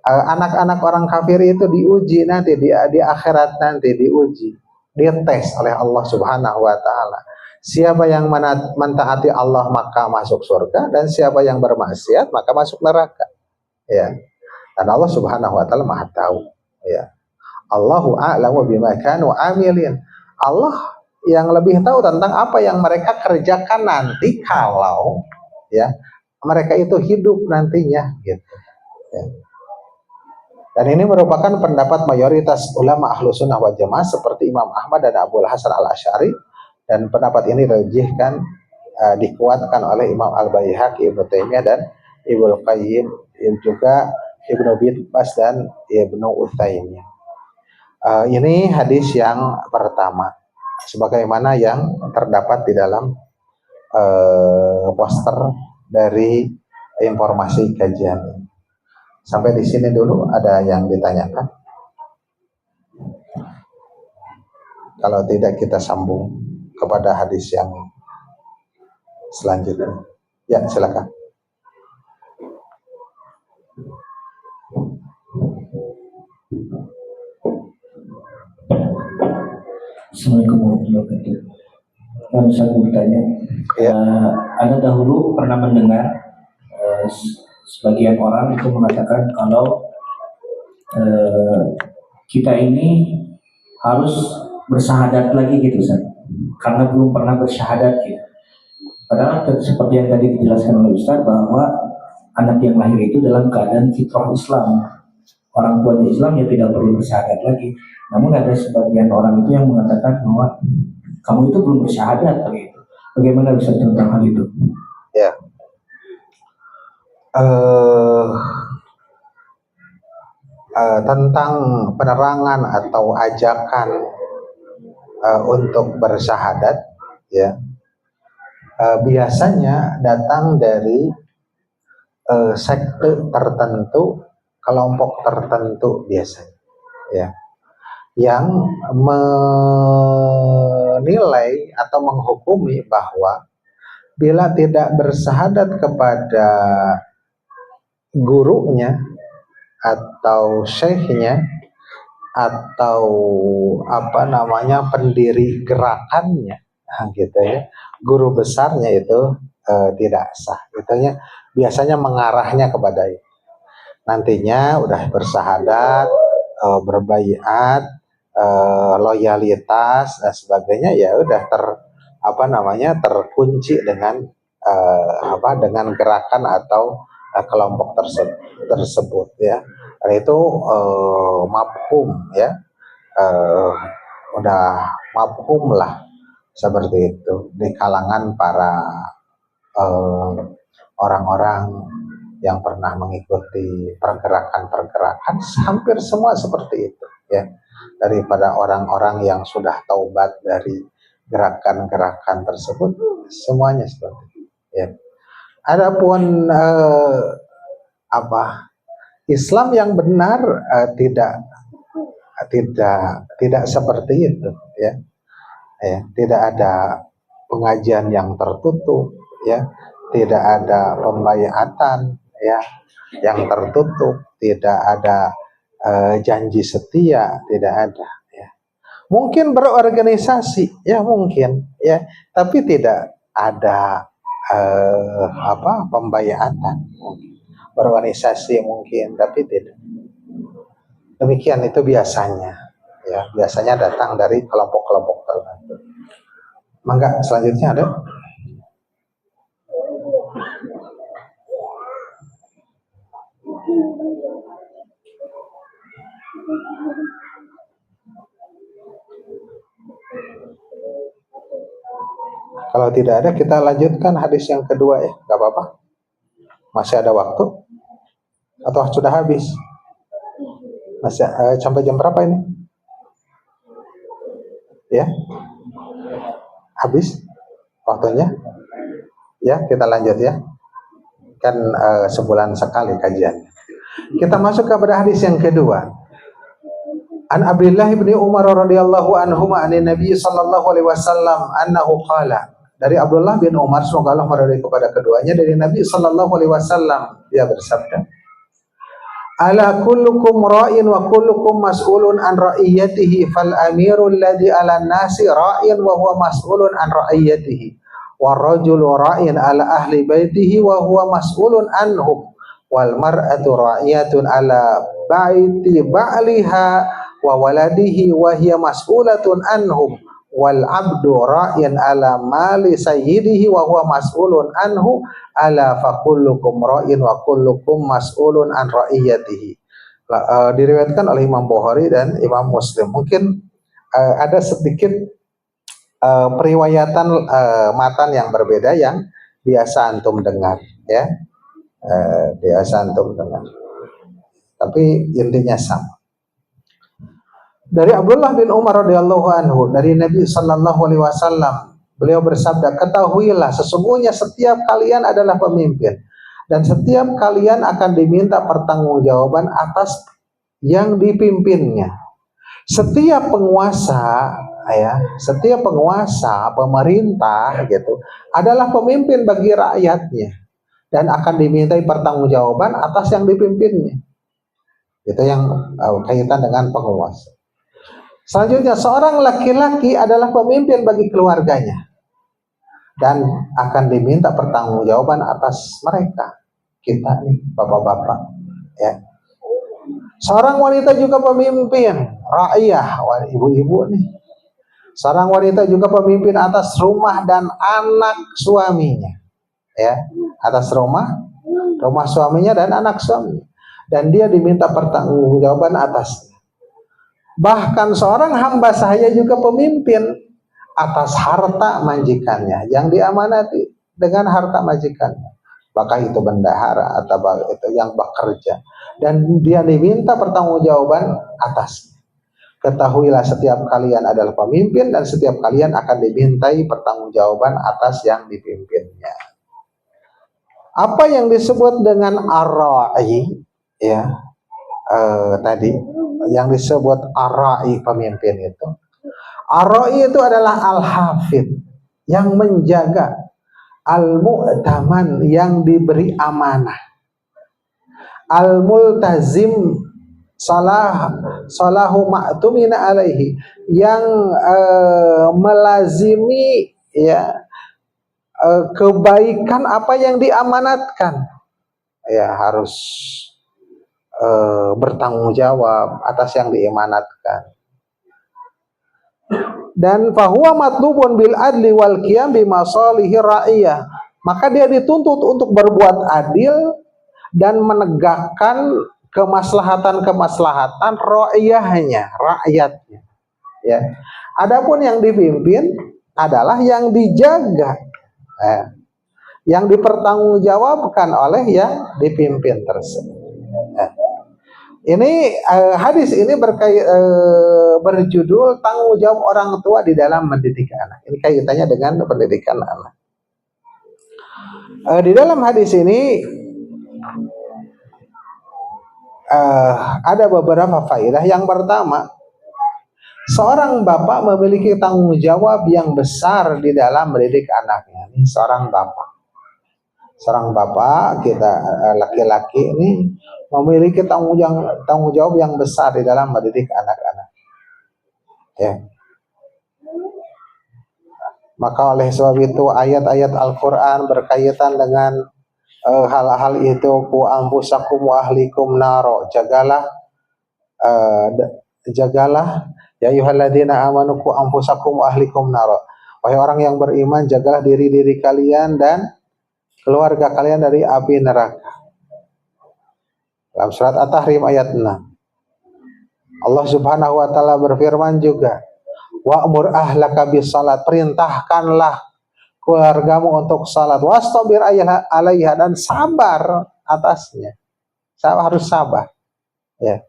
Anak-anak orang kafir itu diuji nanti di akhirat, nanti diuji, dites oleh Allah Subhanahu wa taala. Siapa yang mentaati Allah maka masuk surga, dan siapa yang bermaksiat maka masuk neraka, ya. Dan Allah Subhanahu wa taala Maha tahu, ya. Allahu a'lamu bima kanu amilin. Allah yang lebih tahu tentang apa yang mereka kerjakan nanti kalau, ya, mereka itu hidup nantinya, gitu, ya. Dan ini merupakan pendapat mayoritas ulama ahlu sunnah wal jamaah seperti Imam Ahmad dan Abul Hasan al-Asy'ari, dan pendapat ini rajihkan dikuatkan oleh Imam Al-Baihaqi, Ibnu Taimiyah, dan Ibnu Qayyim, juga Ibnu Baz dan Ibnu Utsaimin. Ini hadis yang pertama, sebagaimana yang terdapat di dalam poster dari informasi kajian. Sampai di sini dulu, ada yang ditanyakan? Kalau tidak, kita sambung kepada hadis yang selanjutnya. Ya, silakan. Assalamualaikum warahmatullahi wabarakatuh. Saya mau bertanya, Anda dahulu pernah mendengar sebagian orang itu mengatakan kalau kita ini harus bersyahadat lagi gitu, Ustaz, karena belum pernah bersyahadat gitu. Padahal seperti yang tadi dijelaskan oleh Ustaz bahwa anak yang lahir itu dalam keadaan fitrah Islam, orang tuanya Islam ya tidak perlu bersyahadat lagi. Namun ada sebagian orang itu yang mengatakan bahwa kamu itu belum bersyahadat begitu. Bagaimana bisa tentang hal itu? Ya, tentang penerangan atau ajakan untuk bersyahadat, ya, biasanya datang dari sekte tertentu, kelompok tertentu biasanya, ya, yang menilai atau menghukumi bahwa bila tidak bersyahadat kepada gurunya atau syekhnya atau pendiri gerakannya, gitu ya, guru besarnya itu tidak sah. Gitu, biasanya mengarahnya kepada itu. Nantinya udah bersyahadat, berbaiat, loyalitas dan sebagainya, ya udah terkunci dengan dengan gerakan atau kelompok tersebut, ya. Dan itu mafhum, ya, udah mafhum lah seperti itu di kalangan para orang-orang yang pernah mengikuti pergerakan-pergerakan, hampir semua seperti itu, ya. Daripada orang-orang yang sudah taubat dari gerakan-gerakan tersebut, semuanya seperti itu, ya. Adapun Islam yang benar tidak seperti itu, ya. Tidak ada pengajian yang tertutup, ya. Tidak ada pembayatan, ya, yang tertutup, tidak ada janji setia, tidak ada, ya. Mungkin berorganisasi, ya mungkin, ya, tapi tidak ada pembayatan. Berorganisasi mungkin, tapi tidak. Demikian itu biasanya, ya, biasanya datang dari kelompok-kelompok tertentu. Mangga selanjutnya ada. Kalau tidak ada, kita lanjutkan hadis yang kedua, ya, nggak apa-apa. Masih ada waktu? Atau sudah habis? Masih sampai jam berapa ini? Ya, habis waktunya? Ya, kita lanjut, ya. Kan sebulan sekali kajian. Kita masuk kepada hadis yang kedua. An Abdullah bin Umar radhiyallahu anhuma anin Nabi sallallahu alaihi wasallam annahu qala. Dari Abdullah bin Umar, semoga Allah meridai kepada keduanya, dari Nabi sallallahu alaihi wasallam, dia bersabda, ala kullukum ra'in wa kullukum mas'ulun an ra'iyatihi fal amiru alladhi ala nasi ra'in wa huwa mas'ulun an ra'iyatihi wa rajulu ra'in ala ahli baitihi wa huwa mas'ulun anhum wal mar'atu ra'iyatun ala baiti ba'liha wa waladihi wa hiya mas'ulatun anhum wal abdu ra'in ala mali sayyidihi wa huwa mas'ulun anhu ala fa kullukum ra'in wa kullukum mas'ulun an ra'iyatihi. Diriwayatkan oleh Imam Bukhari dan Imam Muslim. Mungkin ada sedikit periwayatan matan yang berbeda yang biasa antum dengar, ya, biasa antum dengar, tapi intinya sama. Dari Abdullah bin Umar radhiyallahu anhu, dari Nabi sallallahu alaihi wasallam, beliau bersabda, ketahuilah sesungguhnya setiap kalian adalah pemimpin dan setiap kalian akan diminta pertanggungjawaban atas yang dipimpinnya. Setiap penguasa, ya, setiap penguasa pemerintah gitu adalah pemimpin bagi rakyatnya dan akan dimintai pertanggungjawaban atas yang dipimpinnya. Itu yang kaitan dengan penguasa. Selanjutnya, seorang laki-laki adalah pemimpin bagi keluarganya dan akan diminta pertanggungjawaban atas mereka. Kita nih, bapak-bapak, ya. Seorang wanita juga pemimpin, ra'iyah, ibu-ibu nih. Seorang wanita juga pemimpin atas rumah dan anak suaminya, ya, atas rumah suaminya dan anak suaminya, dan dia diminta pertanggungjawaban atasnya. Bahkan seorang hamba sahaya juga pemimpin atas harta majikannya yang diamanati dengan harta majikannya, apakah itu bendahara atau itu yang bekerja, dan dia diminta pertanggungjawaban atasnya. Ketahuilah setiap kalian adalah pemimpin dan setiap kalian akan dimintai pertanggungjawaban atas yang dipimpinnya. Apa yang disebut dengan ar-ra'i, ya, tadi yang disebut ar-ra'i pemimpin itu. Ar-ra'i itu adalah al-hafid, yang menjaga, al-mu'taman, yang diberi amanah, al-multazim, salahu ma'tumina alaihi, yang melazimi, ya, kebaikan apa yang diamanatkan, ya, harus bertanggung jawab atas yang diamanatkan. Dan fahuwa matlubun bil adli wal qiyam bi masalihi ra'iyah, maka dia dituntut untuk berbuat adil dan menegakkan kemaslahatan ra'iyahnya, rakyatnya, ya. Adapun yang dipimpin adalah yang dijaga, yang dipertanggungjawabkan oleh yang dipimpin tersebut. Ini hadis ini berjudul tanggung jawab orang tua di dalam mendidik anak. Ini kaitannya dengan pendidikan anak. Di dalam hadis ini ada beberapa faedah. Yang pertama, seorang bapak memiliki tanggung jawab yang besar di dalam mendidik anaknya. Ini seorang bapak kita laki-laki ini memiliki tanggung jawab yang besar di dalam mendidik anak-anak, ya. Maka oleh sebab itu ayat-ayat Al-Quran berkaitan dengan hal-hal itu, ku anfusakum wa ahlikum naro, jagalah ya ayyuhalladzina amanu ku anfusakum wa ahlikum naro, wahai orang yang beriman, jagalah diri-diri kalian dan keluarga kalian dari api neraka. Dalam surat At-Tahrim ayat 6, Allah Subhanahu wa taala berfirman juga, wa'mur ahlaka bis salat, perintahkanlah keluargamu untuk salat, wastabir alaiha, dan sabar atasnya. Harus sabar, ya,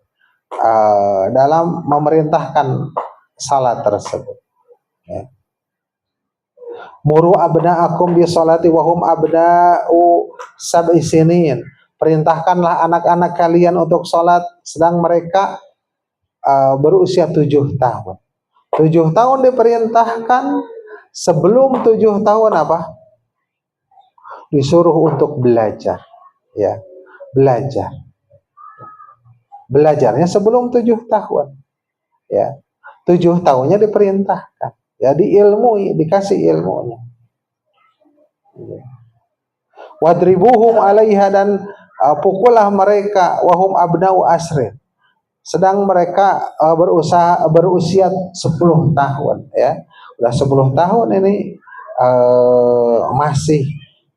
dalam memerintahkan salat tersebut, ya. Muru abna'akum bis salati wa hum abna'u sab'i sinin, perintahkanlah anak-anak kalian untuk salat sedang mereka berusia 7 tahun. 7 tahun diperintahkan, sebelum 7 tahun apa? Disuruh untuk belajar, ya, belajar. Belajarnya sebelum 7 tahun, ya. 7 tahunnya diperintahkan, ya, diilmui, dikasih ilmunya, ya. Wadribuhum alaiha, dan pukullah mereka, wahum abna'u asrin, sedang mereka berusia 10 tahun, ya. Udah 10 tahun ini masih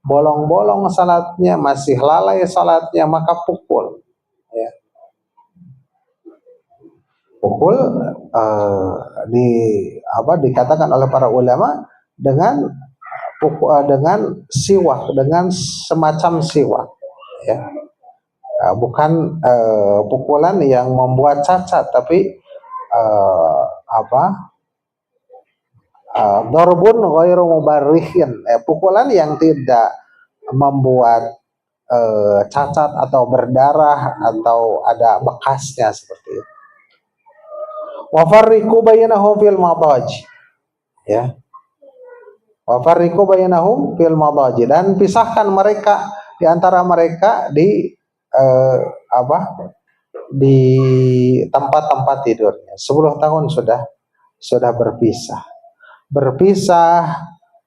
bolong-bolong salatnya, masih lalai salatnya, maka pukul, ya. Pukul dikatakan oleh para ulama dengan siwak, dengan semacam siwak, ya. Bukan pukulan yang membuat cacat, tapi darbun ghairu mubarrihin, pukulan yang tidak membuat cacat atau berdarah atau ada bekasnya, seperti itu. Wa farriqu bainahum fil madaji, ya. Wa farriqu bainahum fil madaji, dan pisahkan mereka di antara mereka di di tempat-tempat tidurnya. 10 tahun sudah berpisah.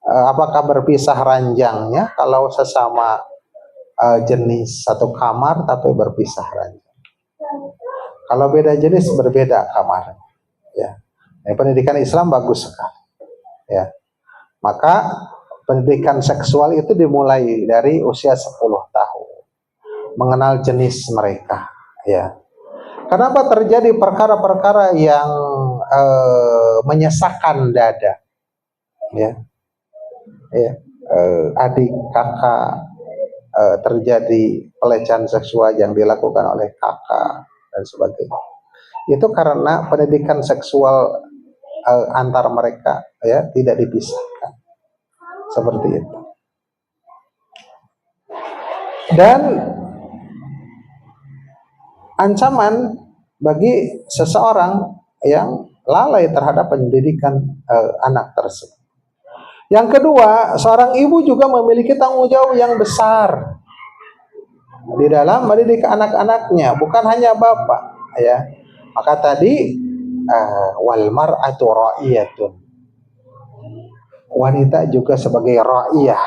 Apakah berpisah ranjangnya? Kalau sesama jenis satu kamar tapi berpisah ranjang. Kalau beda jenis berbeda kamar. Ya. Pendidikan Islam bagus sekali. Ya. Maka pendidikan seksual itu dimulai dari usia 10 tahun. Mengenal jenis mereka. Ya. Kenapa terjadi perkara-perkara yang menyesakkan dada? Ya. Adik, kakak, terjadi pelecehan seksual yang dilakukan oleh kakak dan sebagainya. Itu karena pendidikan seksual antar mereka ya tidak dipisahkan. Seperti itu. Dan ancaman bagi seseorang yang lalai terhadap pendidikan anak tersebut. Yang kedua, seorang ibu juga memiliki tanggung jawab yang besar di dalam mendidik anak-anaknya, bukan hanya bapak, ya. Maka tadi wal mar'atu ra'iyatun. Wanita juga sebagai ra'iyah,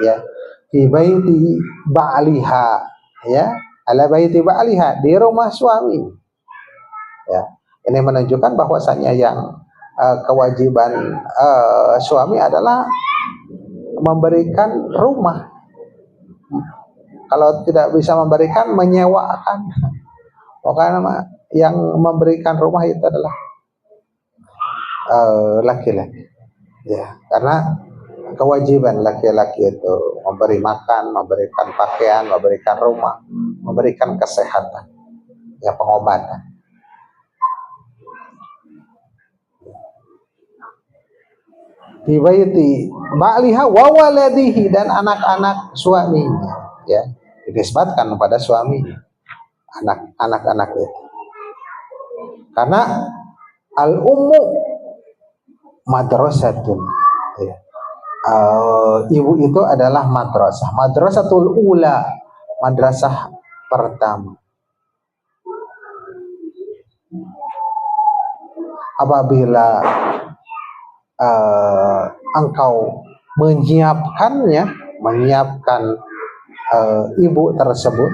ya. Di baiti ba'liha, ya. Ala baiti ba'liha, di rumah suami. Ya. Ini menunjukkan bahwasanya yang kewajiban suami adalah memberikan rumah. Kalau tidak bisa memberikan, menyewakan. Karena yang memberikan rumah itu adalah laki-laki. Ya, karena kewajiban laki-laki itu memberi makan, memberikan pakaian, memberikan rumah, memberikan kesehatan, ya, pengobatan. Di baiti ba'liha wa waladihi, dan anak-anak suaminya, ya, dinisbatkan kepada suami anak-anak itu. Karena al-ummu madrasatun, ya. Ibu itu adalah madrasatul ula, madrasah pertama. Apabila engkau menyiapkan ibu tersebut,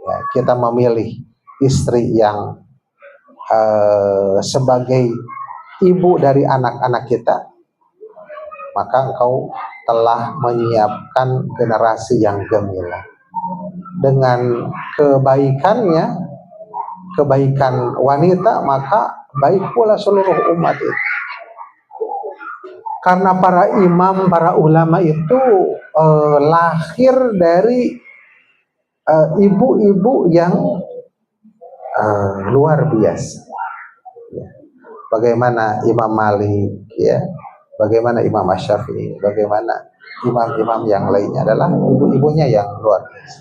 ya, kita memilih istri yang sebagai ibu dari anak-anak kita, maka engkau telah menyiapkan generasi yang gemilang. Dengan kebaikan wanita, maka baik pula seluruh umat itu. Karena para imam, para ulama itu lahir dari ibu-ibu yang luar biasa. Ya. Bagaimana Imam Malik, ya, bagaimana Imam Asy-Syafi'i, bagaimana imam-imam yang lainnya adalah ibu-ibunya yang luar biasa.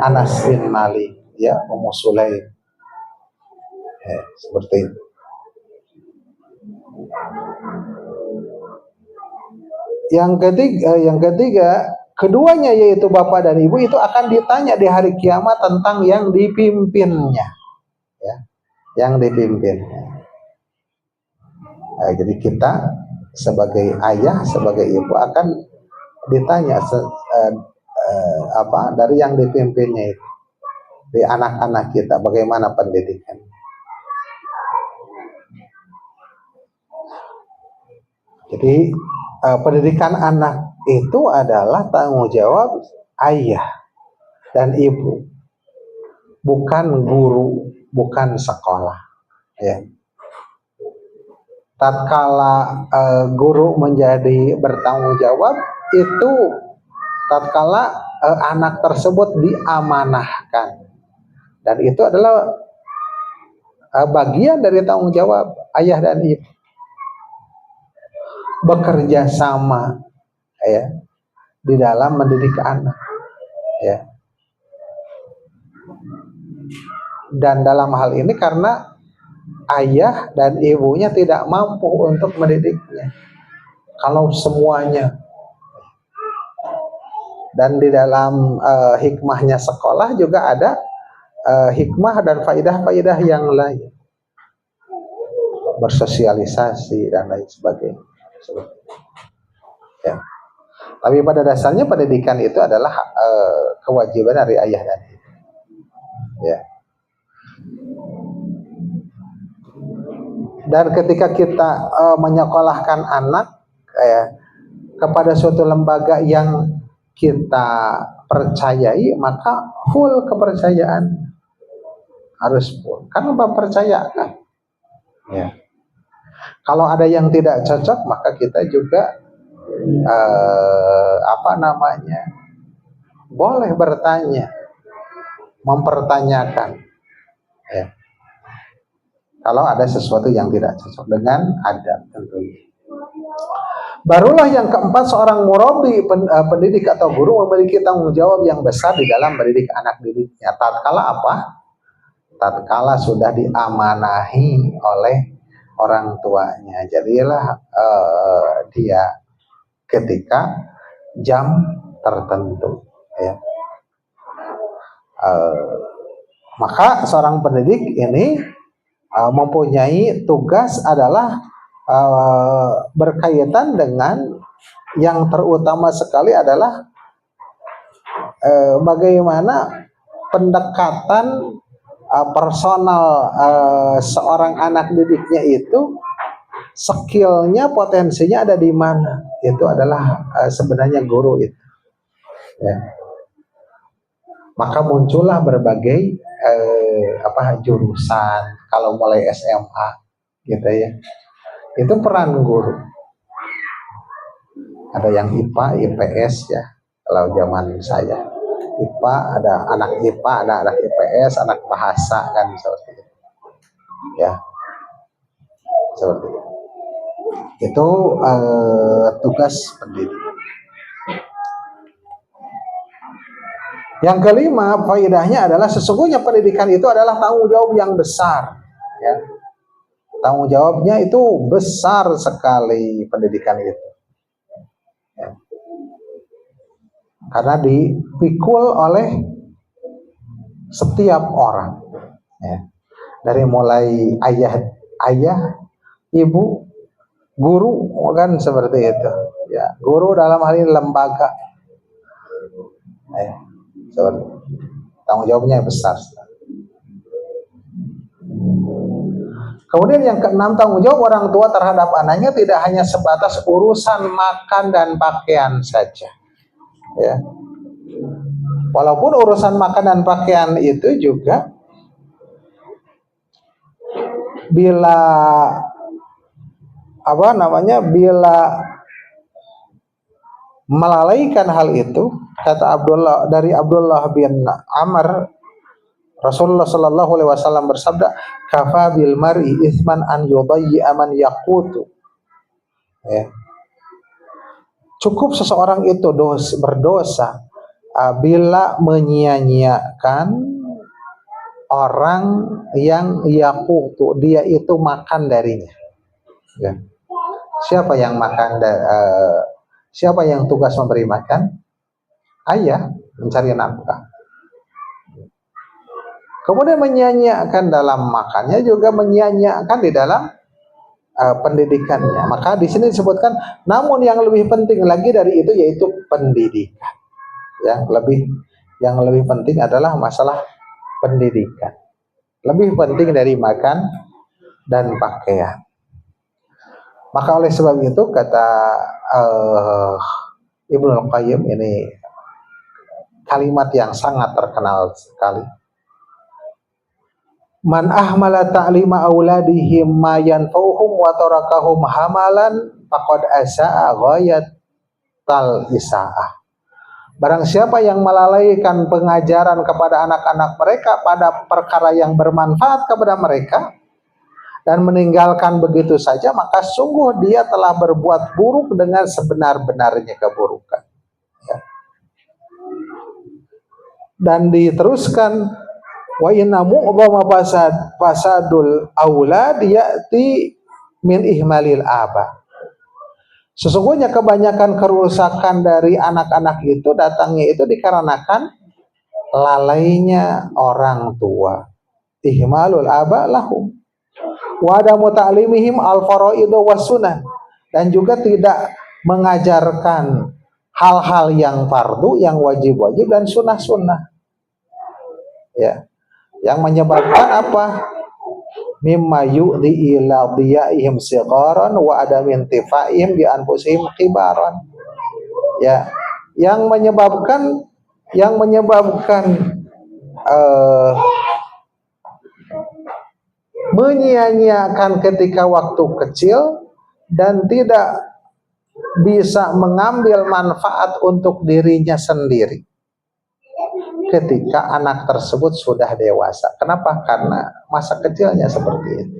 Anas bin Malik, ya, Ummu Sulaim, ya, seperti itu. Yang ketiga, keduanya yaitu bapak dan ibu itu akan ditanya di hari kiamat tentang yang dipimpinnya, ya, yang dipimpinnya. Jadi kita sebagai ayah, sebagai ibu akan ditanya dari yang dipimpinnya itu, di anak-anak kita, bagaimana pendidikan. Jadi pendidikan anak itu adalah tanggung jawab ayah dan ibu, bukan guru, bukan sekolah, ya. Tatkala guru menjadi bertanggung jawab itu tatkala anak tersebut diamanahkan, dan itu adalah bagian dari tanggung jawab ayah dan ibu, bekerja sama, ya, di dalam mendidik anak, ya. Dan dalam hal ini karena ayah dan ibunya tidak mampu untuk mendidiknya, kalau semuanya. Dan di dalam hikmahnya sekolah juga ada hikmah dan faidah-faidah yang lain, bersosialisasi dan lain sebagainya. Ya. Tapi pada dasarnya pendidikan itu adalah kewajiban dari ayah dan ibu. Ya. Dan ketika kita menyekolahkan anak kepada suatu lembaga yang kita percayai, maka full kepercayaan, harus full, kan mempercayakan. Ya. Kalau ada yang tidak cocok, maka kita juga boleh bertanya, mempertanyakan. Ya. Kalau ada sesuatu yang tidak cocok dengan adab tentunya. Barulah yang keempat, seorang murabi, pendidik atau guru memiliki tanggung jawab yang besar di dalam mendidik anak didiknya. Tatkala apa? Tatkala sudah diamanahi oleh orang tuanya. Jadilah dia ketika jam tertentu. Ya. Maka seorang pendidik ini mempunyai tugas adalah berkaitan dengan yang terutama sekali adalah bagaimana pendekatan personal seorang anak didiknya itu, skillnya, potensinya ada di mana. Itu adalah sebenarnya guru itu. Ya. Maka muncullah berbagai jurusan kalau mulai SMA gitu ya. Itu peran guru. Ada yang IPA, IPS ya. Kalau zaman saya IPA, ada anak IPA, ada anak IPS, anak bahasa kan seperti itu. Ya. Seperti itu. Itu tugas pendidik. Yang kelima, faedahnya adalah sesungguhnya pendidikan itu adalah tanggung jawab yang besar. Ya. Tanggung jawabnya itu besar sekali pendidikan itu. Ya. Karena dipikul oleh setiap orang. Ya. Dari mulai ayah, ibu, guru, kan seperti itu. Ya. Guru dalam hal ini lembaga. Ya. Seperti itu. Tanggung jawabnya besar. Kemudian yang keenam, tanggung jawab orang tua terhadap anaknya tidak hanya sebatas urusan makan dan pakaian saja. Ya. Walaupun urusan makan dan pakaian itu juga bila melalaikan hal itu, kata Abdullah bin Amr, Rasulullah Shallallahu Alaihi Wasallam bersabda, "Kafa bil mar'i ithman an yudayyi'a man yaqutu." Ya. Cukup seseorang itu berdosa bila menyia-nyiakan orang yang yaqutu, dia itu makan darinya. Ya. Siapa yang makan? Siapa yang tugas memberi makan? Ayah, mencari nafkah. Kemudian menyia-nyiakan dalam makannya, juga menyia-nyiakan di dalam pendidikannya. Maka di sini disebutkan, namun yang lebih penting lagi dari itu yaitu pendidikan. Yang lebih penting adalah masalah pendidikan. Lebih penting dari makan dan pakaian. Maka oleh sebab itu kata Ibnu Qayyim, ini kalimat yang sangat terkenal sekali. Man ahmala ta'lima auladihim ma yanfa'uhum wa tarakahum hamalan faqad asa'a ghayatal isaa'ah. Barang siapa yang melalaikan pengajaran kepada anak-anak mereka pada perkara yang bermanfaat kepada mereka dan meninggalkan begitu saja, maka sungguh dia telah berbuat buruk dengan sebenar-benarnya keburukan. Ya. Dan diteruskan, wa inna mu'dhama fasadul aulad ya'ti min ihmalil aba. Sesungguhnya kebanyakan kerusakan dari anak-anak itu datangnya itu dikarenakan lalainya orang tua, ihmalul aba lahum wa adamu ta'limihim al-faraidu was sunnah, dan juga tidak mengajarkan hal-hal yang fardu, yang wajib-wajib dan sunnah-sunnah, ya, yang menyebabkan apa? Mimma yu'dhi ila dhiyaihim sigharan wa adam intifaihim bi anfusihim kibaran, ya, yang menyebabkan menyia-nyiakan ketika waktu kecil dan tidak bisa mengambil manfaat untuk dirinya sendiri ketika anak tersebut sudah dewasa. Kenapa? Karena masa kecilnya seperti itu.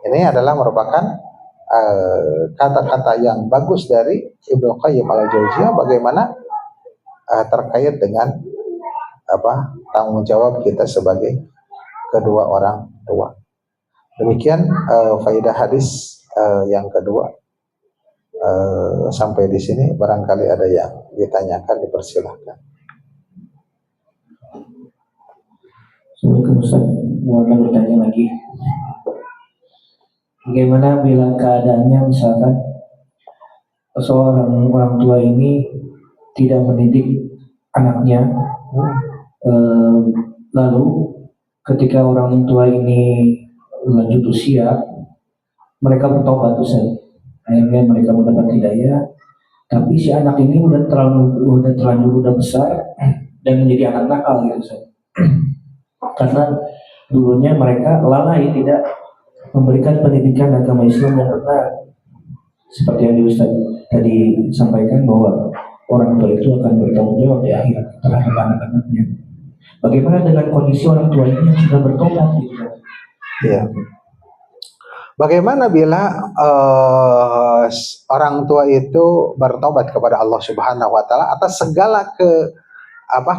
Ini adalah merupakan kata-kata yang bagus dari Ibnu Qayyim al-Jauziyah bagaimana terkait dengan tanggung jawab kita sebagai kedua orang tua. Demikian faedah hadis yang kedua. Sampai di sini barangkali ada yang ditanyakan, dipersilahkan. Assalamualaikum Ustaz, mau bertanya lagi. Bagaimana bila keadaannya misalkan seorang orang tua ini tidak mendidik anaknya, lalu ketika orang tua ini lanjut usia, mereka bertobat Ustaz. Akhirnya mereka mendapat hidayah, tapi si anak ini udah terlanjur besar dan menjadi anak nakal gitu Ustaz. Karena dulunya mereka lalai tidak memberikan pendidikan agama Islam yang benar. Seperti yang Ustaz tadi sampaikan bahwa orang tua itu akan bertanggung jawab di akhirat terhadap anak-anaknya. Bagaimana dengan kondisi orang tua ini yang sudah bertobat gitu? Iya. Bagaimana bila orang tua itu bertobat kepada Allah Subhanahu wa taala atas segala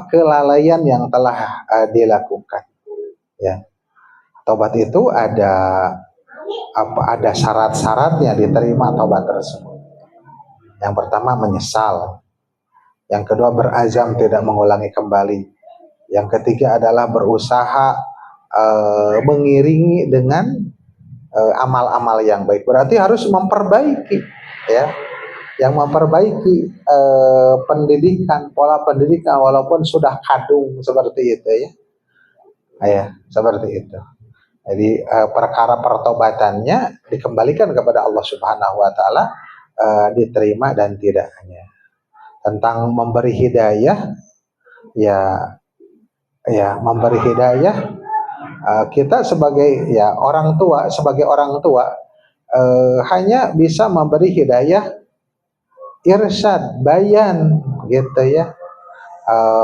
kelalaian yang telah dilakukan, ya. Tobat itu ada syarat-syaratnya diterima tobat tersebut. Yang pertama menyesal, yang kedua berazam tidak mengulangi kembali, yang ketiga adalah berusaha mengiringi dengan amal-amal yang baik. Berarti harus memperbaiki, ya, yang memperbaiki pendidikan, pola pendidikan walaupun sudah kadung seperti itu, ya, seperti itu. Jadi perkara pertobatannya dikembalikan kepada Allah Subhanahu wa taala, diterima dan tidaknya. Tentang memberi hidayah, ya memberi hidayah, kita sebagai orang tua hanya bisa memberi hidayah irsyad, bayan gitu ya,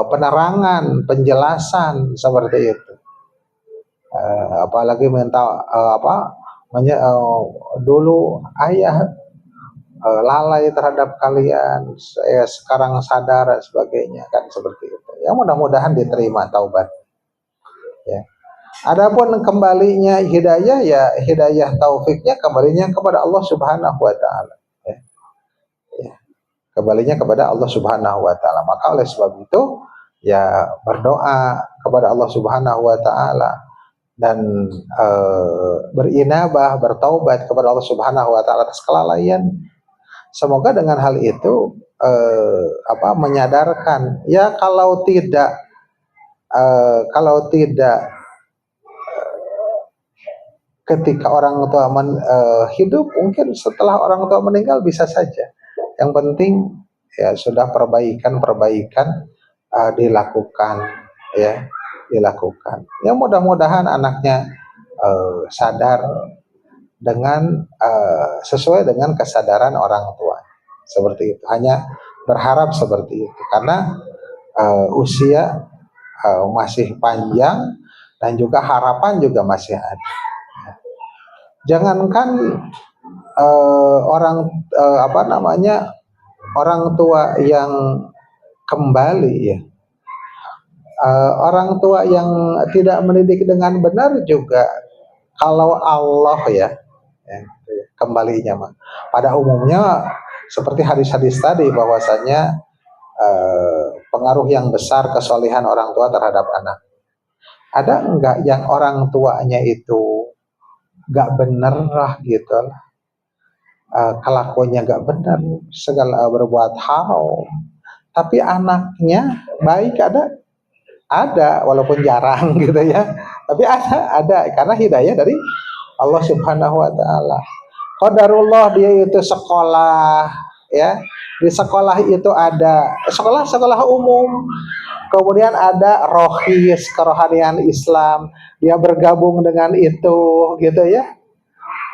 penerangan, penjelasan seperti itu. Apalagi minta dulu ayah lalai terhadap kalian, saya sekarang sadar dan sebagainya, kan seperti itu. Ya mudah-mudahan diterima taubat, ya. Adapun kembalinya hidayah, ya hidayah taufiknya kembalinya kepada Allah Subhanahu wa taala, ya. Kembalinya kepada Allah Subhanahu wa taala. Maka oleh sebab itu ya berdoa kepada Allah Subhanahu wa taala dan berinabah, bertaubat kepada Allah Subhanahu wa taala atas kelalaian. Semoga dengan hal itu menyadarkan, ya kalau tidak ketika orang tua hidup, mungkin setelah orang tua meninggal bisa saja. Yang penting ya sudah perbaikan dilakukan, ya dilakukan. Ya mudah-mudahan anaknya sadar dengan sesuai dengan kesadaran orang tua, seperti itu. Hanya berharap seperti itu karena usia masih panjang dan juga harapan juga masih ada. Jangankan orang tua yang kembali, ya, orang tua yang tidak mendidik dengan benar juga, kalau Allah ya kembalinya pada umumnya seperti hadis-hadis tadi bahwasanya pengaruh yang besar kesolehan orang tua terhadap anak. Ada enggak yang orang tuanya itu enggak bener lah gitu, kelakuannya enggak bener, segala berbuat haram, tapi anaknya baik? Ada walaupun jarang gitu ya, tapi ada karena hidayah dari Allah Subhanahu wa taala. Qadarullah dia itu sekolah ya. Di sekolah itu ada sekolah umum. Kemudian ada rohis, kerohanian Islam. Dia bergabung dengan itu gitu ya.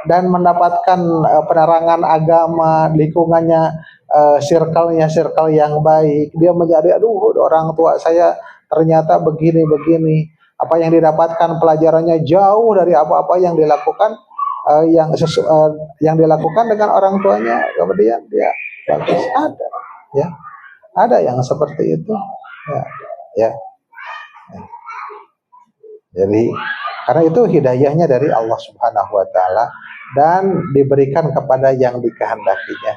Dan mendapatkan penerangan agama, lingkungannya, circle yang baik. Dia menjadi orang tua saya ternyata begini. Apa yang didapatkan pelajarannya jauh dari apa-apa yang dilakukan yang dilakukan dengan orang tuanya. Kemudian dia bagus, ada ya, ada yang seperti itu ya. Jadi karena itu hidayahnya dari Allah Subhanahu wa taala dan diberikan kepada yang dikehendakinya.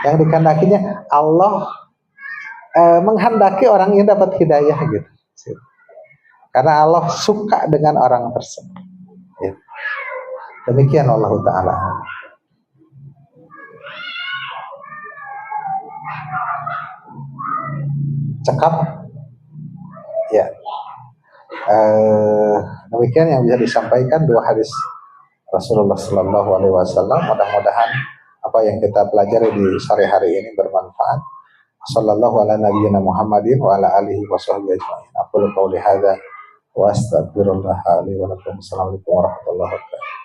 Yang dikehendakinya Allah menghendaki orang ini dapat hidayah gitu. Karena Allah suka dengan orang tersebut. Ya. Demikian Allah taala. Cekap ya. Demikian yang bisa disampaikan dua hadis Rasulullah Sallallahu Alaihi Wasallam. Mudah-mudahan apa yang kita pelajari di sore hari ini bermanfaat. Sallallahu ala nabiyyina Muhammadin wa ala alihi wa sahbihi ajma'in. Aqulu qawli hadza wa astaghfirullah li wa lakum. Assalamualaikum warahmatullahi wabarakatuh.